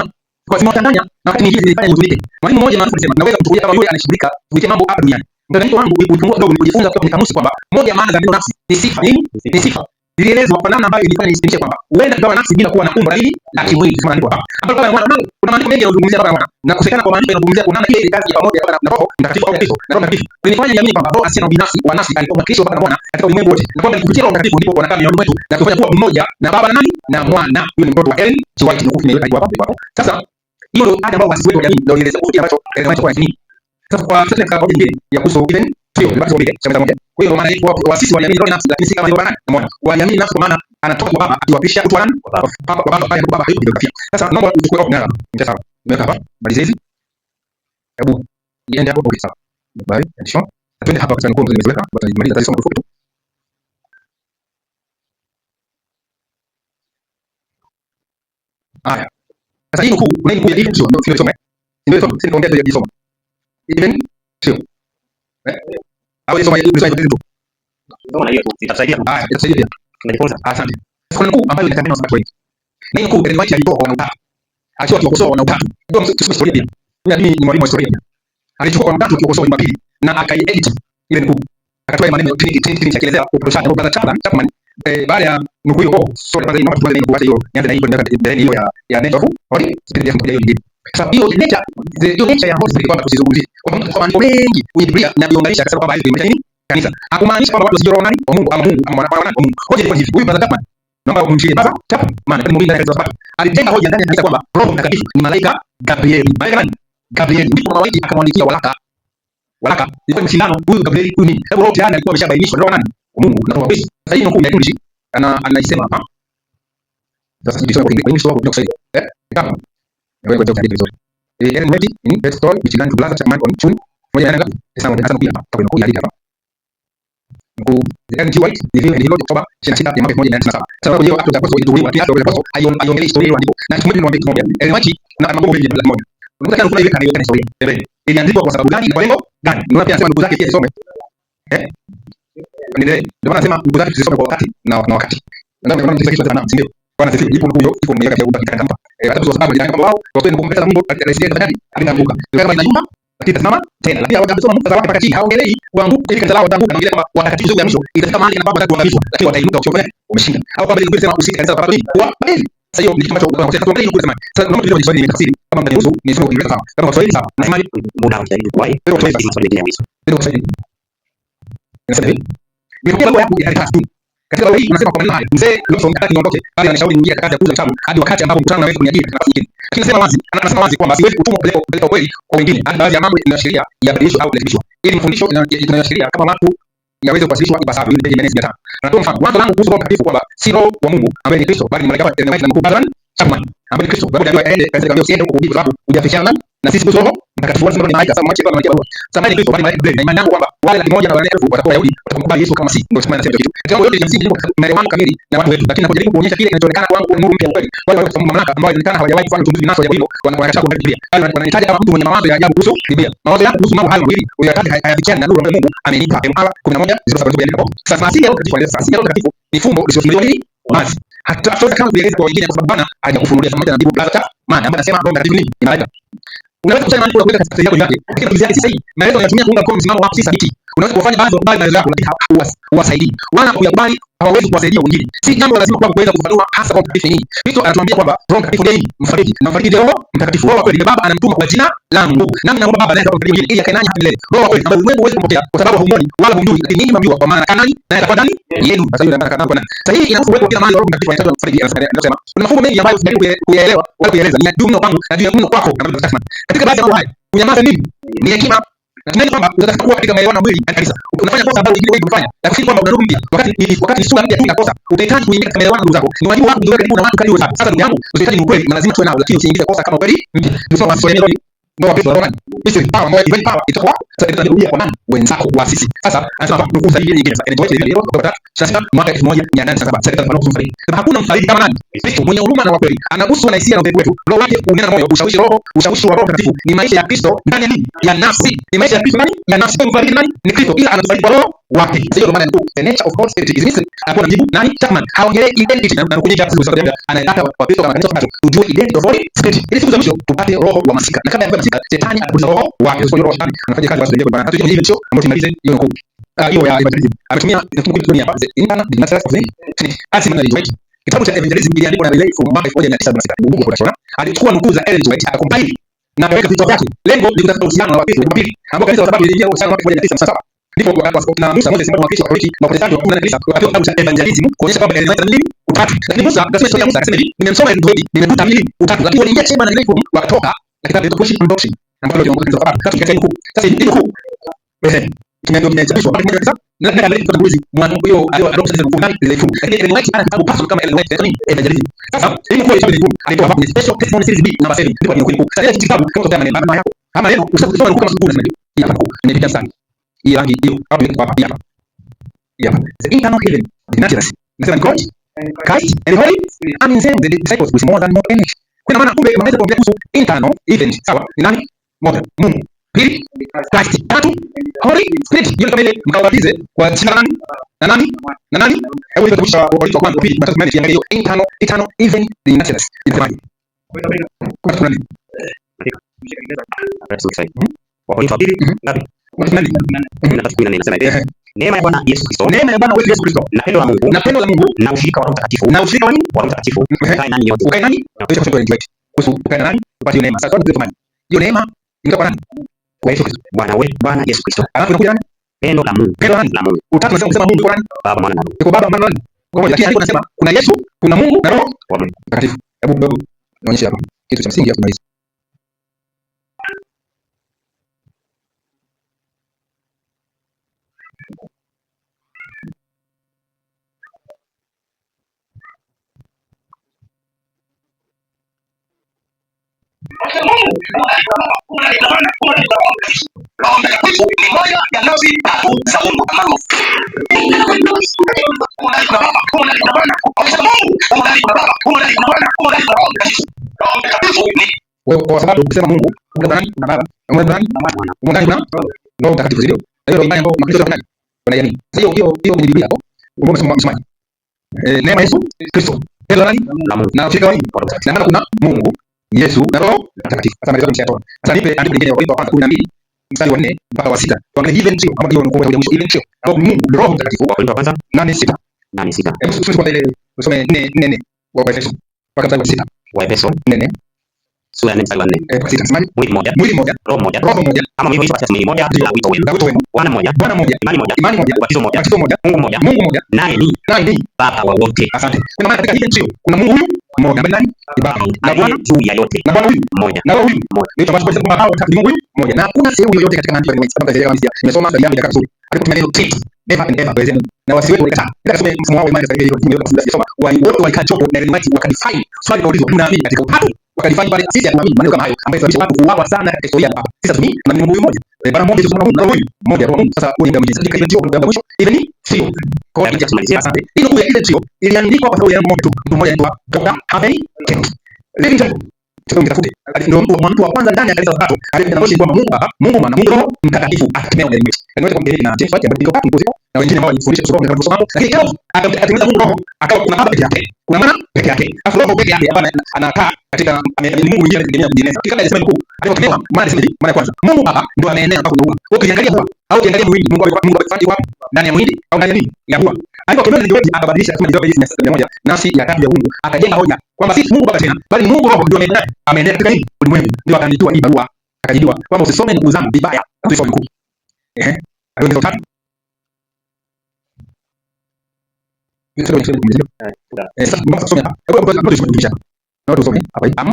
kwa sababu Tanzania na wakati mwingine zilifanya huzunike. Mwalimu mmoja anasema naweza kuchukulia kama yule anashughulika kuitia mambo hapa duniani. Mtandao wangu ulipotumwa kidogo kujifunza kutoka kwenye kamusi kwamba moja maana za neno nafsi ni sifa. Nini? Ni sifa. Ilielezwa kwa namna ambayo ilifanya nisikimishe kwamba huenda tukawa nafsi bila kuwa na umbo hili la kimwili kama nilivyo hapa. Hapo kwa mwana kuna maandiko mengi yanazungumzia baba mwana na kusekana kwa maandiko yanazungumzia kwa namna ile kazi ya pamoja na Roho Mtakatifu au Kristo. Na Roho Mtakatifu kunifanya niamini kwamba Roho asiye na ubinafsi wa nafsi alikuwa Kristo baba na Mwana katika ulimwengu wote. Na kwamba kupitia Roho Mtakatifu ndipo wanakaa miongoni mwetu na kufanya kuwa mmoja na baba na nani na Mwana. Huyo ni mtoto wa Ellen G. White nukufu nimeweka hiyo hapo. Sasa hiyo ndio hadi ambao wasisi wetu wa jamii ndio ilieleza kitu ambacho kwa nini. Sasa kwa sasa kwa hoja nyingine ya kuhusu even trio, ndio basi wale chama moja Kwa hiyo maana hiyo wasisi waliamini roho nafsi, lakini si kama Yohana. Umeona? Waliamini nafsi kwa maana anatoka kwa Baba akiwapisha mtu wa nani? Baba Baba hiyo biografia. Sasa naomba uchukue hapo ngala. Ndio sawa. Nimeweka hapa. Maliza hizi. Hebu niende hapo kwa sawa. Bye. Ndio. Twende hapa kwa nukuu nimeweka. Tutamaliza tatizo kidogo tu. Haya. Sasa hii nukuu, kuna nukuu ya hivi ndio nimesoma. Nimesoma, si niongea ya kusoma. Even sio. Au hizo majibu sasa hivi tu. Ndio na hiyo itasaidia. Haya, itasaidia. Tunajifunza. Asante. Kuna nukuu ambayo inatamani sana wengi. Na hii nukuu Ellen White alitoa kwa utatu. Akiwa akikosoa na utatu. Ndio tusome historia pia. Mimi ni mwalimu wa historia. Alichukua kwa utatu akikosoa Jumapili na akaiedit ile nukuu. Akatoa maneno ya Trinity akielezea upotoshaji wa Chapman. Baada ya nukuu hiyo sura kwanza inaomba tuanze nukuu hiyo. Nianze na hiyo ndani hiyo ya nature of body. Sipende ya hiyo nyingine. Sasa hiyo nature ya host ilikuwa tusizungumzie. Kwa mtu kwa mambo mengi kwenye Biblia na biunganisha akasema kwamba hiyo imesha nini? Kanisa. Hakumaanisha kwamba watu wasijue nani? Wa Mungu ama Mungu ama mwana wa Mungu. Hoja ilikuwa hivi. Huyu Brother Chapman naomba umshike baba Chapman. Maana ni mwingine katika sababu alijenga hoja ndani ya kanisa kwamba Roho Mtakatifu ni malaika Gabriel. Malaika nani? Gabriel. Ndipo Mawaizi akamwandikia waraka ilikuwa mshindano huyu Gabriel huyu nini? Hebu roho tayari alikuwa ameshabainishwa ndio nani? Mungu na roho Kristo. Sasa hii nukuu ya English anaisema hapa. Sasa tukisoma kwa English kwa kusaidia. Kama wewe ngoja utaandike vizuri. Ellen White in that story which began to Brother Chapman on June moja na ngapi? Sasa pia hapa kwa nukuu ya hapa. Nukuu Ellen White revealed in October 26 ya mwaka 1997. Sasa kwa hiyo hapo tutakosa kuituliwa pia hapo tutakosa aiongelee historia hiyo ndipo. Na tumwambie niwaambie kimoja. Ellen White na mambo mengi bila moja. Unataka kuna ile kana ile historia. Iliandikwa kwa sababu gani? Kwa lengo gani? Ndio pia anasema ndugu zake pia isome. Ndio maana nasema ndugu zake tusisome kwa wakati na wakati. Ndio maana mtisa kitu sana, ndio. Bwana sisi ipo ndugu hiyo ipo mmeweka kwa ubaki kama. Hata kwa sababu ndio kama wao kwa kweli kumpeleza Mungu alisaidia tafadhali alianguka. Ndio kama inanyumba lakini tazama tena. Lakini wakasoma Mungu tazama mpaka chini haongelei kuanguka ili kanisa lao tanguka anaongelea kwamba watakatifu siku ya mwisho itafika mahali na baba atakuangamizwa lakini watainuka ukiona umeshinda. Au kama nilikuwa nasema usiki kanisa kwa kwa badili. Sasa hiyo ni kitu ambacho tunaongea ndio kusema. Sasa naomba tuliwe Kiswahili nimefasiri kama mtaniruhusu nisome kwa sawa. Kama Kiswahili sawa. Nasema muda unajaribu kwa hiyo. Ndio Kiswahili maswali ya mwisho. Ndio Kiswahili. Nasema hivi. Nimekuwa leo hapo ya kazi. Katika leo hii unasema kwa maneno haya mzee Lawson hataki niondoke bali anashauri niingie katika kuuza vitabu hadi wakati ambapo mkutano unaweza kuniajiri katika nafasi nyingine. Lakini anasema wazi kwamba siwezi kutumwa kupeleka kweli kwa wengine hadi baadhi ya mambo yanashiria yabadilishwe au kurekebishwa ili mfundisho yanashiria kama watu yaweze kuwasilishwa ipasavyo. Hili page ya 4 natoa mfano wazo langu kuhusu Roho Mtakatifu kwamba si Roho wa Mungu ambaye ni Kristo bali ni malaika wa na mkuu Brother Chapman ambaye ni Kristo baada ya aende katika ngamia usiende kwa kuhubiri sababu hujafikiana na sisi kuhusu Roho Mtakatifu wanasema ni malaika. Sasa mwache bwana malaika sasa ni Kristo bali malaika Gabriel na imani yangu kwamba wale 100 na wale 1000 watakuwa Wayahudi watakubali Yesu kama sisi. Ndio sema nasema kitu jambo yote ya msingi ndio maelewano kamili na watu wetu, lakini napojaribu kuonyesha kile kinachoonekana kwangu ni nuru mpya kweli wale wale kwa mamlaka ambao inaonekana hawajawahi kufanya uchunguzi binafsi wa jambo hilo wanakataa kuangalia Biblia bali wanahitaji kama mtu mwenye mawazo ya ajabu kuhusu Biblia. Mawazo yako kuhusu mambo hayo mawili uyataka hayafikiani na nuru ambayo Mungu amenipa. Mara 11:7 sasa asili ya Roho Mtakatifu sasa asili ya Roho Mtakatifu ni fumbo lisilofumbuliwa nini wazi hata tutaweza kama kueleza kwa wengine kwa sababu Bwana hajakufunulia pamoja na Biblia Brother Chapman ambaye anasema Roho Mtakatifu ni malaika. Unaweza kusema maneno kuweka katika yako yake lakini kwa yake sahihi maelezo yanatumia kuunga mkono msimamo wako si sahihi. Unaweza kufanya baadhi ya kubali maelezo yako lakini huwasaidii wala kuyakubali hawawezi kuwasaidia wengine. Si jambo lazima kwa kuweza kufafanua hasa kwa Mtakatifu nini. Kristo anatuambia kwamba Roho Mtakatifu ni mfariji na mfariji Roho Mtakatifu Roho kweli Baba anamtuma kwa jina langu nami naomba Baba naye atakupeleka wengine ili akae nanyi hata milele. Roho kweli ambaye ulimwengu huwezi kumpokea kwa sababu haumwoni wala humjui lakini ninyi mnamjua kwa maana kanani naye atakuwa ndani yenu. Sasa yule anataka kwa nani? Sasa hii inahusu wewe kila mahali Roho Mtakatifu anataka mfariji anasema kuna mafumbo mengi ambayo sijaribu kuyaelewa wala kuyaeleza ni dumu kwangu na juu ya mno kwako kama tunasema katika baadhi ya mambo haya unyamaza nini ni hekima. Natumaini kwamba unataka kuwa katika maelewano mwili ya kanisa. Unafanya kosa ambalo wengine wengi wamefanya. Lakini kwamba unarudi mpya. Wakati sura mpya kila kosa, utahitaji kuingia katika maelewano ndugu zako. Ni wajibu wako kujiweka karibu na watu kadri uwezavyo. Sasa ndugu yangu, utahitaji ni ukweli na lazima tuwe nao, lakini usiingize kosa kama ukweli mpya. Ndio sababu swali hilo ndio wapi tunaona. This is power, more event power. Itakuwa sasa itarudia kwa nani? Wenzako wa sisi. Sasa anasema kwamba ndugu zaidi nyingine sasa ndio ile kutoka sasa mwaka 1877. Sasa tutafanana kumfariji. Sasa hakuna mfariji kama nani? Kristo mwenye huruma na wa kweli. Anaguswa na hisia na upepo wetu. Roho wake unena moyo, ushawishi roho, ushawishi wa Roho Mtakatifu ni maisha ya Kristo ndani ya nini? Ya nafsi. Ni maisha ya Kristo ndani ya nafsi. Kwa mfariji nani? Ni Kristo. Ila anatufariji kwa roho wake. Sasa hiyo maana ndio the nature of God's spirit is missing. Hapo mjibu nani? Chapman. Haongelee identity na kuonyesha kwa sababu anataka wa Kristo kama kanisa kwa tujue identity of Holy Spirit. Ili siku za mwisho tupate roho wa masika. Na kabla ya masika shetani atakuja roho wake. Sio roho shetani anafanya kazi wasiwe kwa hata hiyo hicho ambayo tumalize hiyo nukuu. Hiyo ya evangelism. Ametumia nukuu hapa. Internet business of the Asima na White. Kitabu cha evangelism kiliandikwa na Riley from mwaka 1976. Google kwa shona. Alichukua nukuu za Ellen White akacompile na akaweka vichwa vyake. Lengo ni kutafuta uhusiano na Wakristo wa pili ambao kanisa kwa sababu liliingia uhusiano mwaka 1977. Ndipo na Musa Moses mmoja wa Wakristo wa Katoliki na Protestanti wa kanisa wakiwa kitabu cha evangelism kuonyesha kwamba Ellen White ni nini? Utatu. Lakini Musa nasema historia ya Musa akasema hivi, nimemsoma Ellen White, nimevuta nini? Utatu. Lakini waliingia chemba na Riley from wakatoka na kitabu cha Pushing Doctrine ambalo linaongoza kanisa kwa tatu katika nukuu. Sasa hii nukuu tumeambiwa kimechapishwa mwaka 1977 Na ndio tunakuuliza mwana huyo alio sasa kuna ile fumu. Lakini Ellen White ana kitabu paso kama Ellen White kama evangelism. Sasa ili kwa hiyo alitoa hapo special testimony series B namba 7 ndipo ni kulipo. Sasa ile kitabu kama utaona maneno yako. Ama leo ushakusoma kama sukuru unasema hii hapa nimepiga sana. Hii rangi hiyo hapo ni hapa hapa. Hapa. The internal heaven, the naturalness. Nasema God, Christ and the Holy Spirit. I mean the disciples with more than more energy. Kuna maana kumbe mnaweza kuongea kuhusu internal event, sawa? Ni nani? Moja, Mungu. Pili, Christ. Tatu, Holy Spirit. Yule kama ile mkawabatize kwa jina la nani? Na nani? Na nani? Hebu ndio tumisha Wakorintho wa kwanza pili, tunataka tuangalie hiyo internal event, the naturalness. Inasemaje? Kwa kuna nini? Wakorintho wa pili ngapi? Inasema hivi. Neema ya Bwana Yesu Kristo. Neema ya Bwana wetu Yesu Kristo. Na pendo la Mungu. Na pendo la Mungu. Na ushirika wa Roho Mtakatifu. Na ushirika wa nini? Wa Roho Mtakatifu. Ukae nani yote. Ukae nani? Kisha kusema ndio kuhusu ukae nani? Upate neema. Sasa tuanze kwa nani? Hiyo neema inatoka nani? Kwa Yesu Kristo. Bwana Yesu Kristo. Alafu inakuja nani? Pendo la Mungu. Pendo la Mungu. Utatu unasema Mungu kwa nani? Baba, Mwana na Roho. Kwa Baba, Mwana na Roho. Kwa moja. Lakini anasema kuna Yesu, kuna Mungu na Roho Mtakatifu. Hebu nionyeshe hapa. Kitu cha msingi hapo tunaishi. Kwa sababu ukisema Mungu kuna nani? Kuna Baba, kuna nani? Kuna nani? Kuna Roho Mtakatifu, ndio. Hiyo imani ambayo Mkristo anafanya. Kuna yani. Hiyo ni Biblia hapo. Unasoma msemaji. Neema Yesu Kristo. Pendo nani? Na ushirika wa nini? Na maana kuna Mungu, Yesu na Roho Mtakatifu. Sasa malizao mshatoa. Sasa nipe andiko lingine Wakorintho wa kwanza 12 mstari wa 4 mpaka wa 6. Tuangalie even trio kama hiyo ni kwa mwisho even trio. Hapo Mungu, Roho Mtakatifu. Wakorintho wa kwanza 8:6. 8:6. Hebu tusome kwa ile usome 4 wa Efeso. Mpaka mstari wa 6. Wa Efeso 4 sura ya 4 mstari wa 4. Kwa 6 semaji Mwili mmoja, roho moja. Kama mlivyo katika mwili mmoja na wito wenu. Bwana mmoja, imani moja, ubatizo moja, Mungu mmoja, naye ni Baba wa wote. Asante. Kuna maana katika hili trio kuna Mungu huyu mmoja ambaye nani? Baba. Na Bwana juu ya yote. Na Bwana huyu mmoja. Na Roho huyu mmoja. Ndio tunapaswa kusema hao watatu Mungu huyu mmoja. Na hakuna sehemu yoyote katika maandiko ya kama Isaya Hamisia. Nimesoma Biblia yangu vizuri. Alipotumia neno Trinity, never and ever present. Na wasiwepo katika. Nataka kusema mfumo wao imani sasa hivi ndio tunasoma. Wote walikaa chopo na Ellen White wakadefine swali linaulizwa tunaamini katika utatu. Wakadefine pale sisi tunaamini maneno kama hayo ambayo sababisha watu kuuawa sana katika historia ya Baba. Sisi tunaamini na Mungu mmoja. Bwana mmoja tunasema Mungu na Roho mmoja Roho Mungu. Sasa huyu ndio mjinsi katika ndio ndio mwisho. Even sio. Kwa hiyo tunamalizia asante. Ile kwa ile trio iliandikwa kwa sababu ya mmoja tu. Mtu mmoja anaitwa Dr. Harvey Kent. Living Temple. Tutafute. Ndio mtu wa kwanza ndani ya kanisa la Katoliki aliyekuja na moshi kwamba Mungu Baba, Mungu Mwana, Mungu Roho Mtakatifu akikemea ndani mwetu. Na wote kwa mbele na James White ambaye kwa mpozi na wengine ambao walifundisha kusoma na kusoma. Lakini leo akatengeneza Mungu Roho akawa kuna Baba peke yake. Kuna Mwana peke yake. Alafu Roho peke yake hapa anakaa katika Mungu mwingine anategemea kujieleza. Kama alisema mkuu, alipokemewa maana sema hivi, mara kwanza Mungu Baba ndio ameenea mpaka kwenye huo. Ukiangalia huo au ukiangalia mwili Mungu alifanya wapi? Ndani ya mwili au ndani ya nini? Ya huo. Alipokemewa ndio akabadilisha kama ndio hizi 100 nafsi ya tatu ya Mungu akajenga hoja kwamba si Mungu Baba tena bali Mungu Roho ndio ameenea katika nini? Ulimwengu. Ndio akanitoa hii barua akajibiwa kwamba usisome ndugu zangu vibaya usisome mkuu. Hayo ndio tatu. Sasa tusome hapa. Hebu tusome hapa.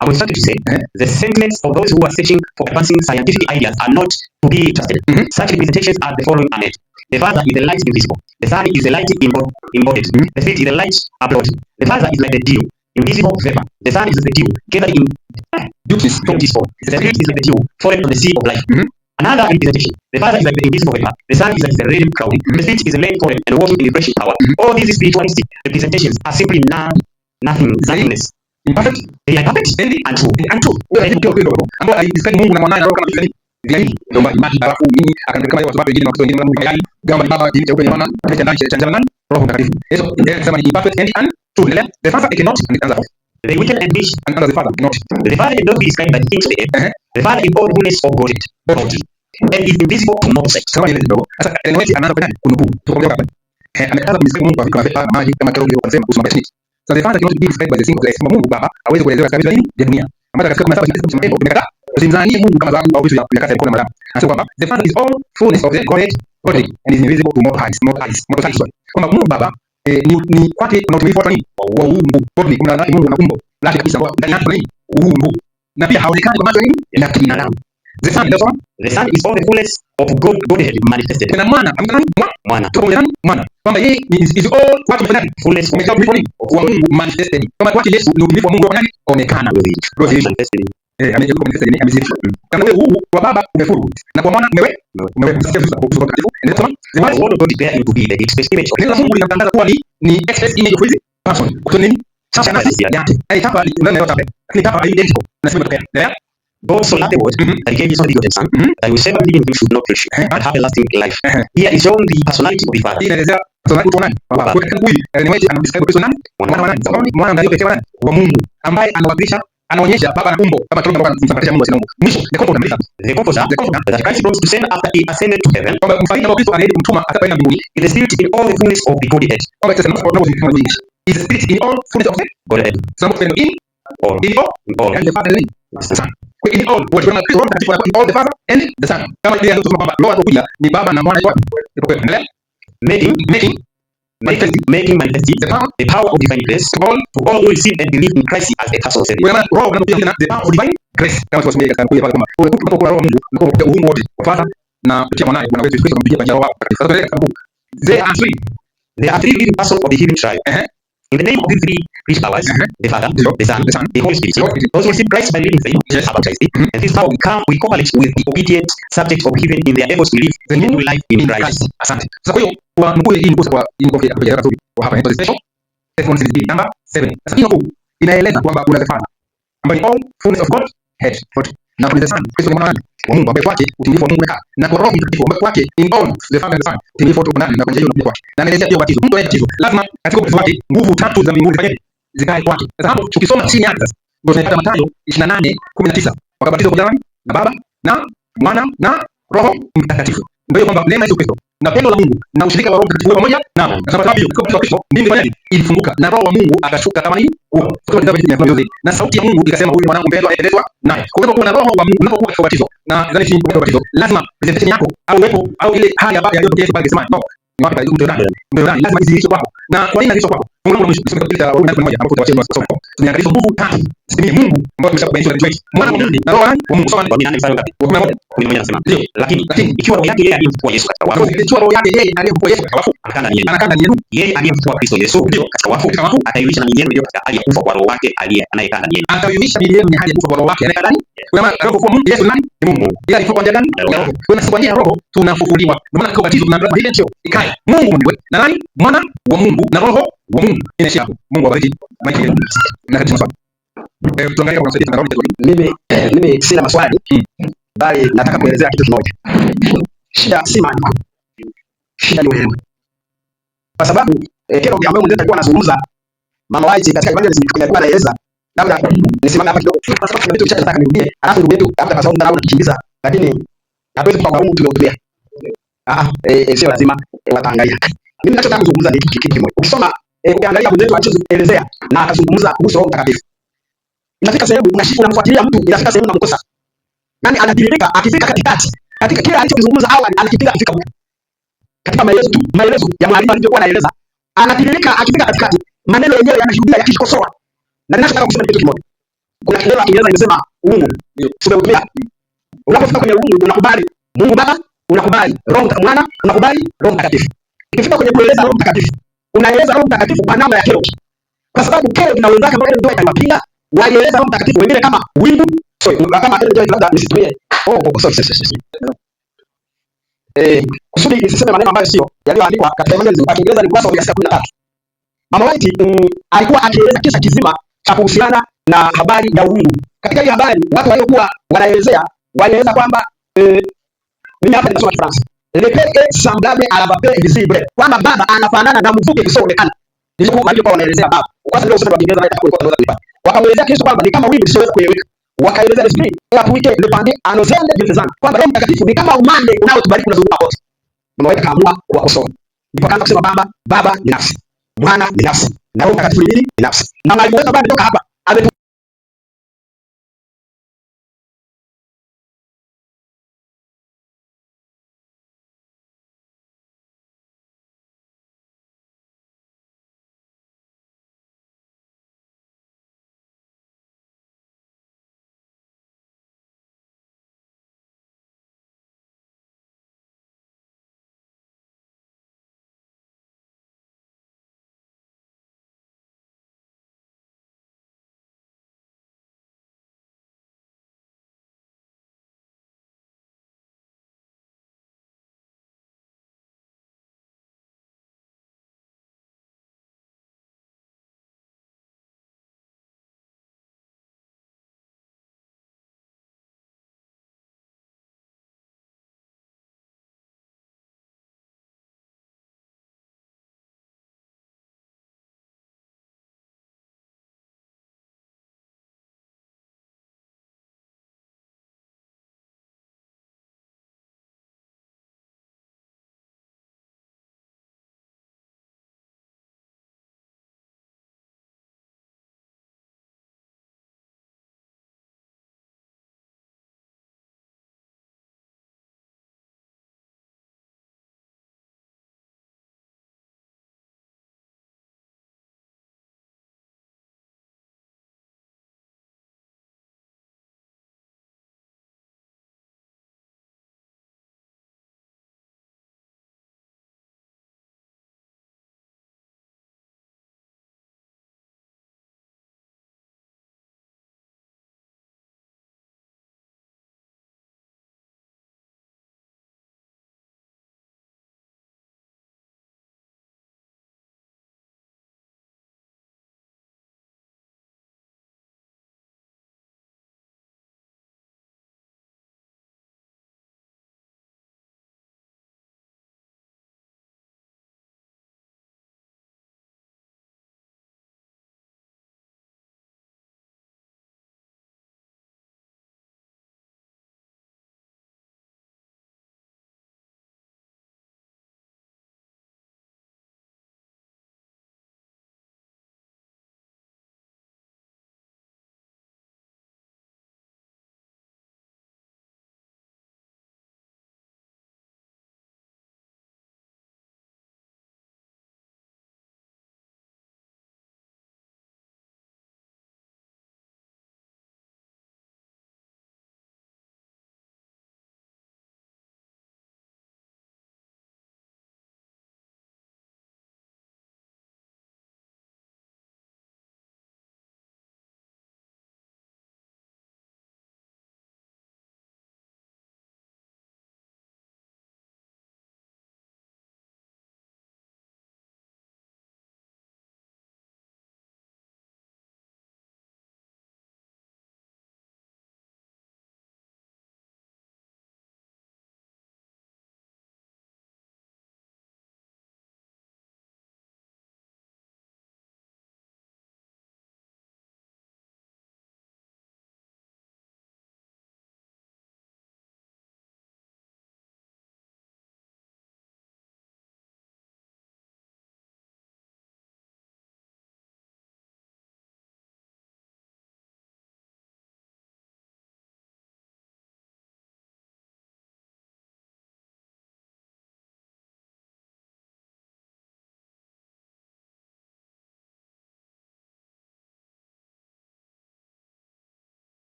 Now to started to say, the sentiments of those who are searching for advancing scientific ideas are not to be trusted. Such representations are the following are made. The Father is the light invisible. The Son is the light embodied. The Spirit is the light uploaded. The Father is like the dew, invisible vapor. The Son is like the dew, gathered in duties. The Spirit is like the dew, fallen on the sea of life. Another representation. The Father is like the invisible vapor. The Son is like the radiant cloud. The Spirit is the lane fallen and walking in refreshing power. All these spiritualistic representations are simply nothingness. Imperfect, imperfect, and true. Wewe ndio kidogo ambao alisema Mungu na mwanae na roho kama vile gani? Ndio maji barafu nini akaandika kama watu wengine wakati wengine kama gani? Gamba baba jinsi cheupe nyama katika ndani cha nani? Roho Mtakatifu. Hizo ndio sema ni imperfect and true. The Father cannot and answer. The wicked and rich and the Father not. The Father cannot be described by the things of the earth. The Father is all fullness of God. And is invisible to mortal sex. Kama ile kidogo. Sasa Ellen anaanza kufanya kunukuu. Tukomea hapa. Ameanza kumsikia Mungu kwa vile maji kama kile ulivyosema kuhusu maji. So the Father cannot be described by the things of the earth. Mungu Baba hawezi kuelezea kabisa nini ya dunia. Ambapo katika 17 tunasema hivyo tumekataa. Usimzanie Mungu kama sababu au vitu vya kazi kwa mwanadamu. Anasema kwamba the Father is all fullness of the Godhead and is invisible to mortal eyes. Kwamba Mungu Baba ni kwake kuna utimilifu wa nini? Wa uungu. Bodi kuna nani Mungu na umbo lake kabisa ndani yake nini? Uungu. Na pia haonekani kwa macho nini? Ya kibinadamu. The Son is all the fullness of Godhead manifested. Na mwana mwana kwamba yeye is all what of the fullness of Mungu manifested. Kama kwa Yesu ni utimilifu wa Mungu onekana. Manifested. Amejaribu manifested amezidi. Kama wewe huu kwa baba umefuru na kwa mwana umeweka utakatifu. The word of God declared him to be the express image of God. Mungu linamtangaza kuwa ni express image of his person. Kwa nini? Sasa nafsi yake. Hapa ndani yote. Lakini hapa identical. Nasema tokea. God so loved the world that he gave his only begotten son, that whoever believes in him should not perish but have a lasting life. Here is shown the personality of the Father. Inaelezea personality ya nani? Baba. Kwa hiyo anyway anamdescribe Kristo nani? Mwana wa nani? Mwana ndiye pekee wa Mungu ambaye anawakilisha anaonyesha baba na umbo kama tulivyo kwa mfano Mungu sina. Mwisho the comforter that Christ promised to send after he ascended to heaven. Kwamba mfalme wa Kristo anaenda kumtuma atakapoenda mbinguni. It is spirit in all the fullness of the Godhead. Kwamba sasa tunapozungumza is the spirit in all fullness of the Godhead. Something in all and the Father in all what we are in all the Father and the Son. Kama ile ndio kwamba roho anakuja ni baba na mwana yote. Endelea. Making manifest the power of divine grace to all who receive and believe in Christ as a personal savior. Wewe roho anakuja na the power of divine grace. Kama tunasema katika kuya pale kama unapokuwa roho Mungu unapokuwa uungu wote wa Father na kutia mwanae Bwana wetu Kristo kumpigia kwa roho wake. Sasa there are three living persons of the human tribe. In the name of these three rich powers, the Father, the Son, the Holy Spirit, those who receive Christ by believing in faith are baptized, and this power we correlate with the obedient subjects of heaven in their efforts to live the new life in Christ. Asante. Sasa kwa hiyo kwa mkuu hii ni kwa ingofi ya nzuri kwa hapa inaitwa special testimony number 7. Sasa hiyo inaeleza kwamba kuna the Father ambaye all fullness of God head foot na kuna the Son Kristo mwana wa Mungu ambaye kwake utimilifu wa Mungu umekaa na kwa Roho Mtakatifu ambaye kwake in all the Father and the Son utimilifu wote ndani na kwa njia hiyo kwake na anaelezea pia ubatizo. Mtu anayebatizo lazima katika ubatizo wake nguvu tatu za mbinguni fanyeni zikae kwake. Sasa hapo tukisoma chini yake sasa ndio tunapata Mathayo 28:19 wakabatizwa kwa jina na Baba na Mwana na Roho Mtakatifu. Ndio kwamba neema ya Kristo na pendo la Mungu na ushirika wa Roho Mtakatifu pamoja nao. Na sababu hiyo kwa Kristo mbingu fanyeni ilifunguka na Roho wa Mungu akashuka kama nini? Huo. Kutoka kitabu cha Mathayo na sauti ya Mungu ikasema huyu mwanangu mpendwa anayependezwa naye. Kwa hiyo kuna Roho wa Mungu unapokuwa katika ubatizo na zani chini kwa ubatizo lazima presentation yako au wepo au ile hali ya baba iliyotokea pale Gethsemane. No. Ni wapi pale ndio ndani lazima hizo kwako. Na kwa nini hizo kwako? Fungu la mwisho kusema katika Warumi 11 ambapo tunawachia masomo. Tunaangalia nguvu tatu. Sikini Mungu ambaye ameshakubainishwa na Joyce. Mwana wa Mungu na Roho wa Mungu. Soma ni mstari ngapi? 11 anasema. Ndio. Lakini ikiwa roho yake yeye aliyemfufua Yesu katika wafu. Ikiwa roho yake yeye aliyemfufua Yesu katika wafu. Anakaa ndani yenu. Yeye aliyemfufua Kristo Yesu katika wafu. Ataiuisha miili yenu iliyo katika hali ya kufa kwa roho wake anayekaa ndani yenu. Ataiuisha miili yenu hali ya kufa kwa roho wake anayekaa ndani. Kwa maana alipofufua Mungu Yesu nani? Ni Mungu. Yeye alifufua kwa ndani. Kwa sababu ya roho tunafufuliwa. Ndio maana kwa ubatizo tunaambiwa hili ndio ikae. Mungu ndiye na nani? Mwana wa Mungu na Roho wa Mungu. Inaishia hapo. Mungu awabariki. Maiki na katika maswali. Tuangalie kwa msaidizi tunarudi mimi sina maswali bali nataka kuelezea kitu kimoja. Shida si maandiko. Shida ni wewe. Kwa sababu kile ambacho mwenzetu alikuwa anazungumza Mama White katika kipande alikuwa anaeleza labda nisimame hapa kidogo kwa sababu kuna vitu vichache nataka nirudie alafu ndugu yetu labda kwa sababu ndio anakimbiza lakini hatuwezi kupanga huko tumehudhuria. Sio lazima wataangalia. Mimi ninachotaka kuzungumza ni kitu kimoja. Ukisoma ukiangalia mwenzetu alichoelezea na akazungumza kuhusu Roho Mtakatifu. Inafika sehemu unamfuatilia mtu, inafika sehemu unamkosa. Yaani anatiririka akifika katikati. Katika kile alichozungumza awali anakipiga akifika huko. Katika maelezo ya mwalimu alivyokuwa anaeleza, anatiririka akifika katikati. Maneno yenyewe yanashuhudia yakikosoa. Na ninachotaka kusema kitu kimoja. Kuna kielewa Kiingereza inasema uungu. Tumeumia. Unapofika kwenye uungu unakubali Mungu Baba, unakubali Roho Mwana, unakubali Roho Mtakatifu. Ukifika kwenye kueleza Roho Mtakatifu, unaeleza Roho Mtakatifu kwa namna ya kero. Kwa sababu kero inaweza kama ile ndio inawapinga, walieleza Roho Mtakatifu wengine kama wingu, kama ile ndio labda nisitumie. Kusudi nisiseme maneno ambayo sio yaliyoandikwa katika evangelism kwa Kiingereza ni kurasa ya 13. Mama White alikuwa akieleza kisa kizima cha kuhusiana na habari ya uungu. Katika hii habari watu waliokuwa wanaeleza kwamba mimi hapa ninasoma Kifaransa. Le Père est semblable à la vapeur invisible. Kwamba baba anafanana na mvuke usioonekana. Ndipo waliokuwa wanaelezea baba. Kwanza ndio usema Kiingereza hata kulikuwa tunaweza kuipata. Wakaelezea Kristo kwamba ni kama wingu lisiweza kueleweka. Wakaelezea l'esprit et appliquer le pendant à nos ailes bienfaisantes. Kwamba Roho Mtakatifu ni kama umande unaotubariki unazunguka pote. Mama White kaamua kuwakosoa. Ndipo akaanza kusema baba ni nafsi. Mwana ni nafsi. Na Roho Mtakatifu ni nini? Ni nafsi. Na mwalimu wetu ambaye ametoka hapa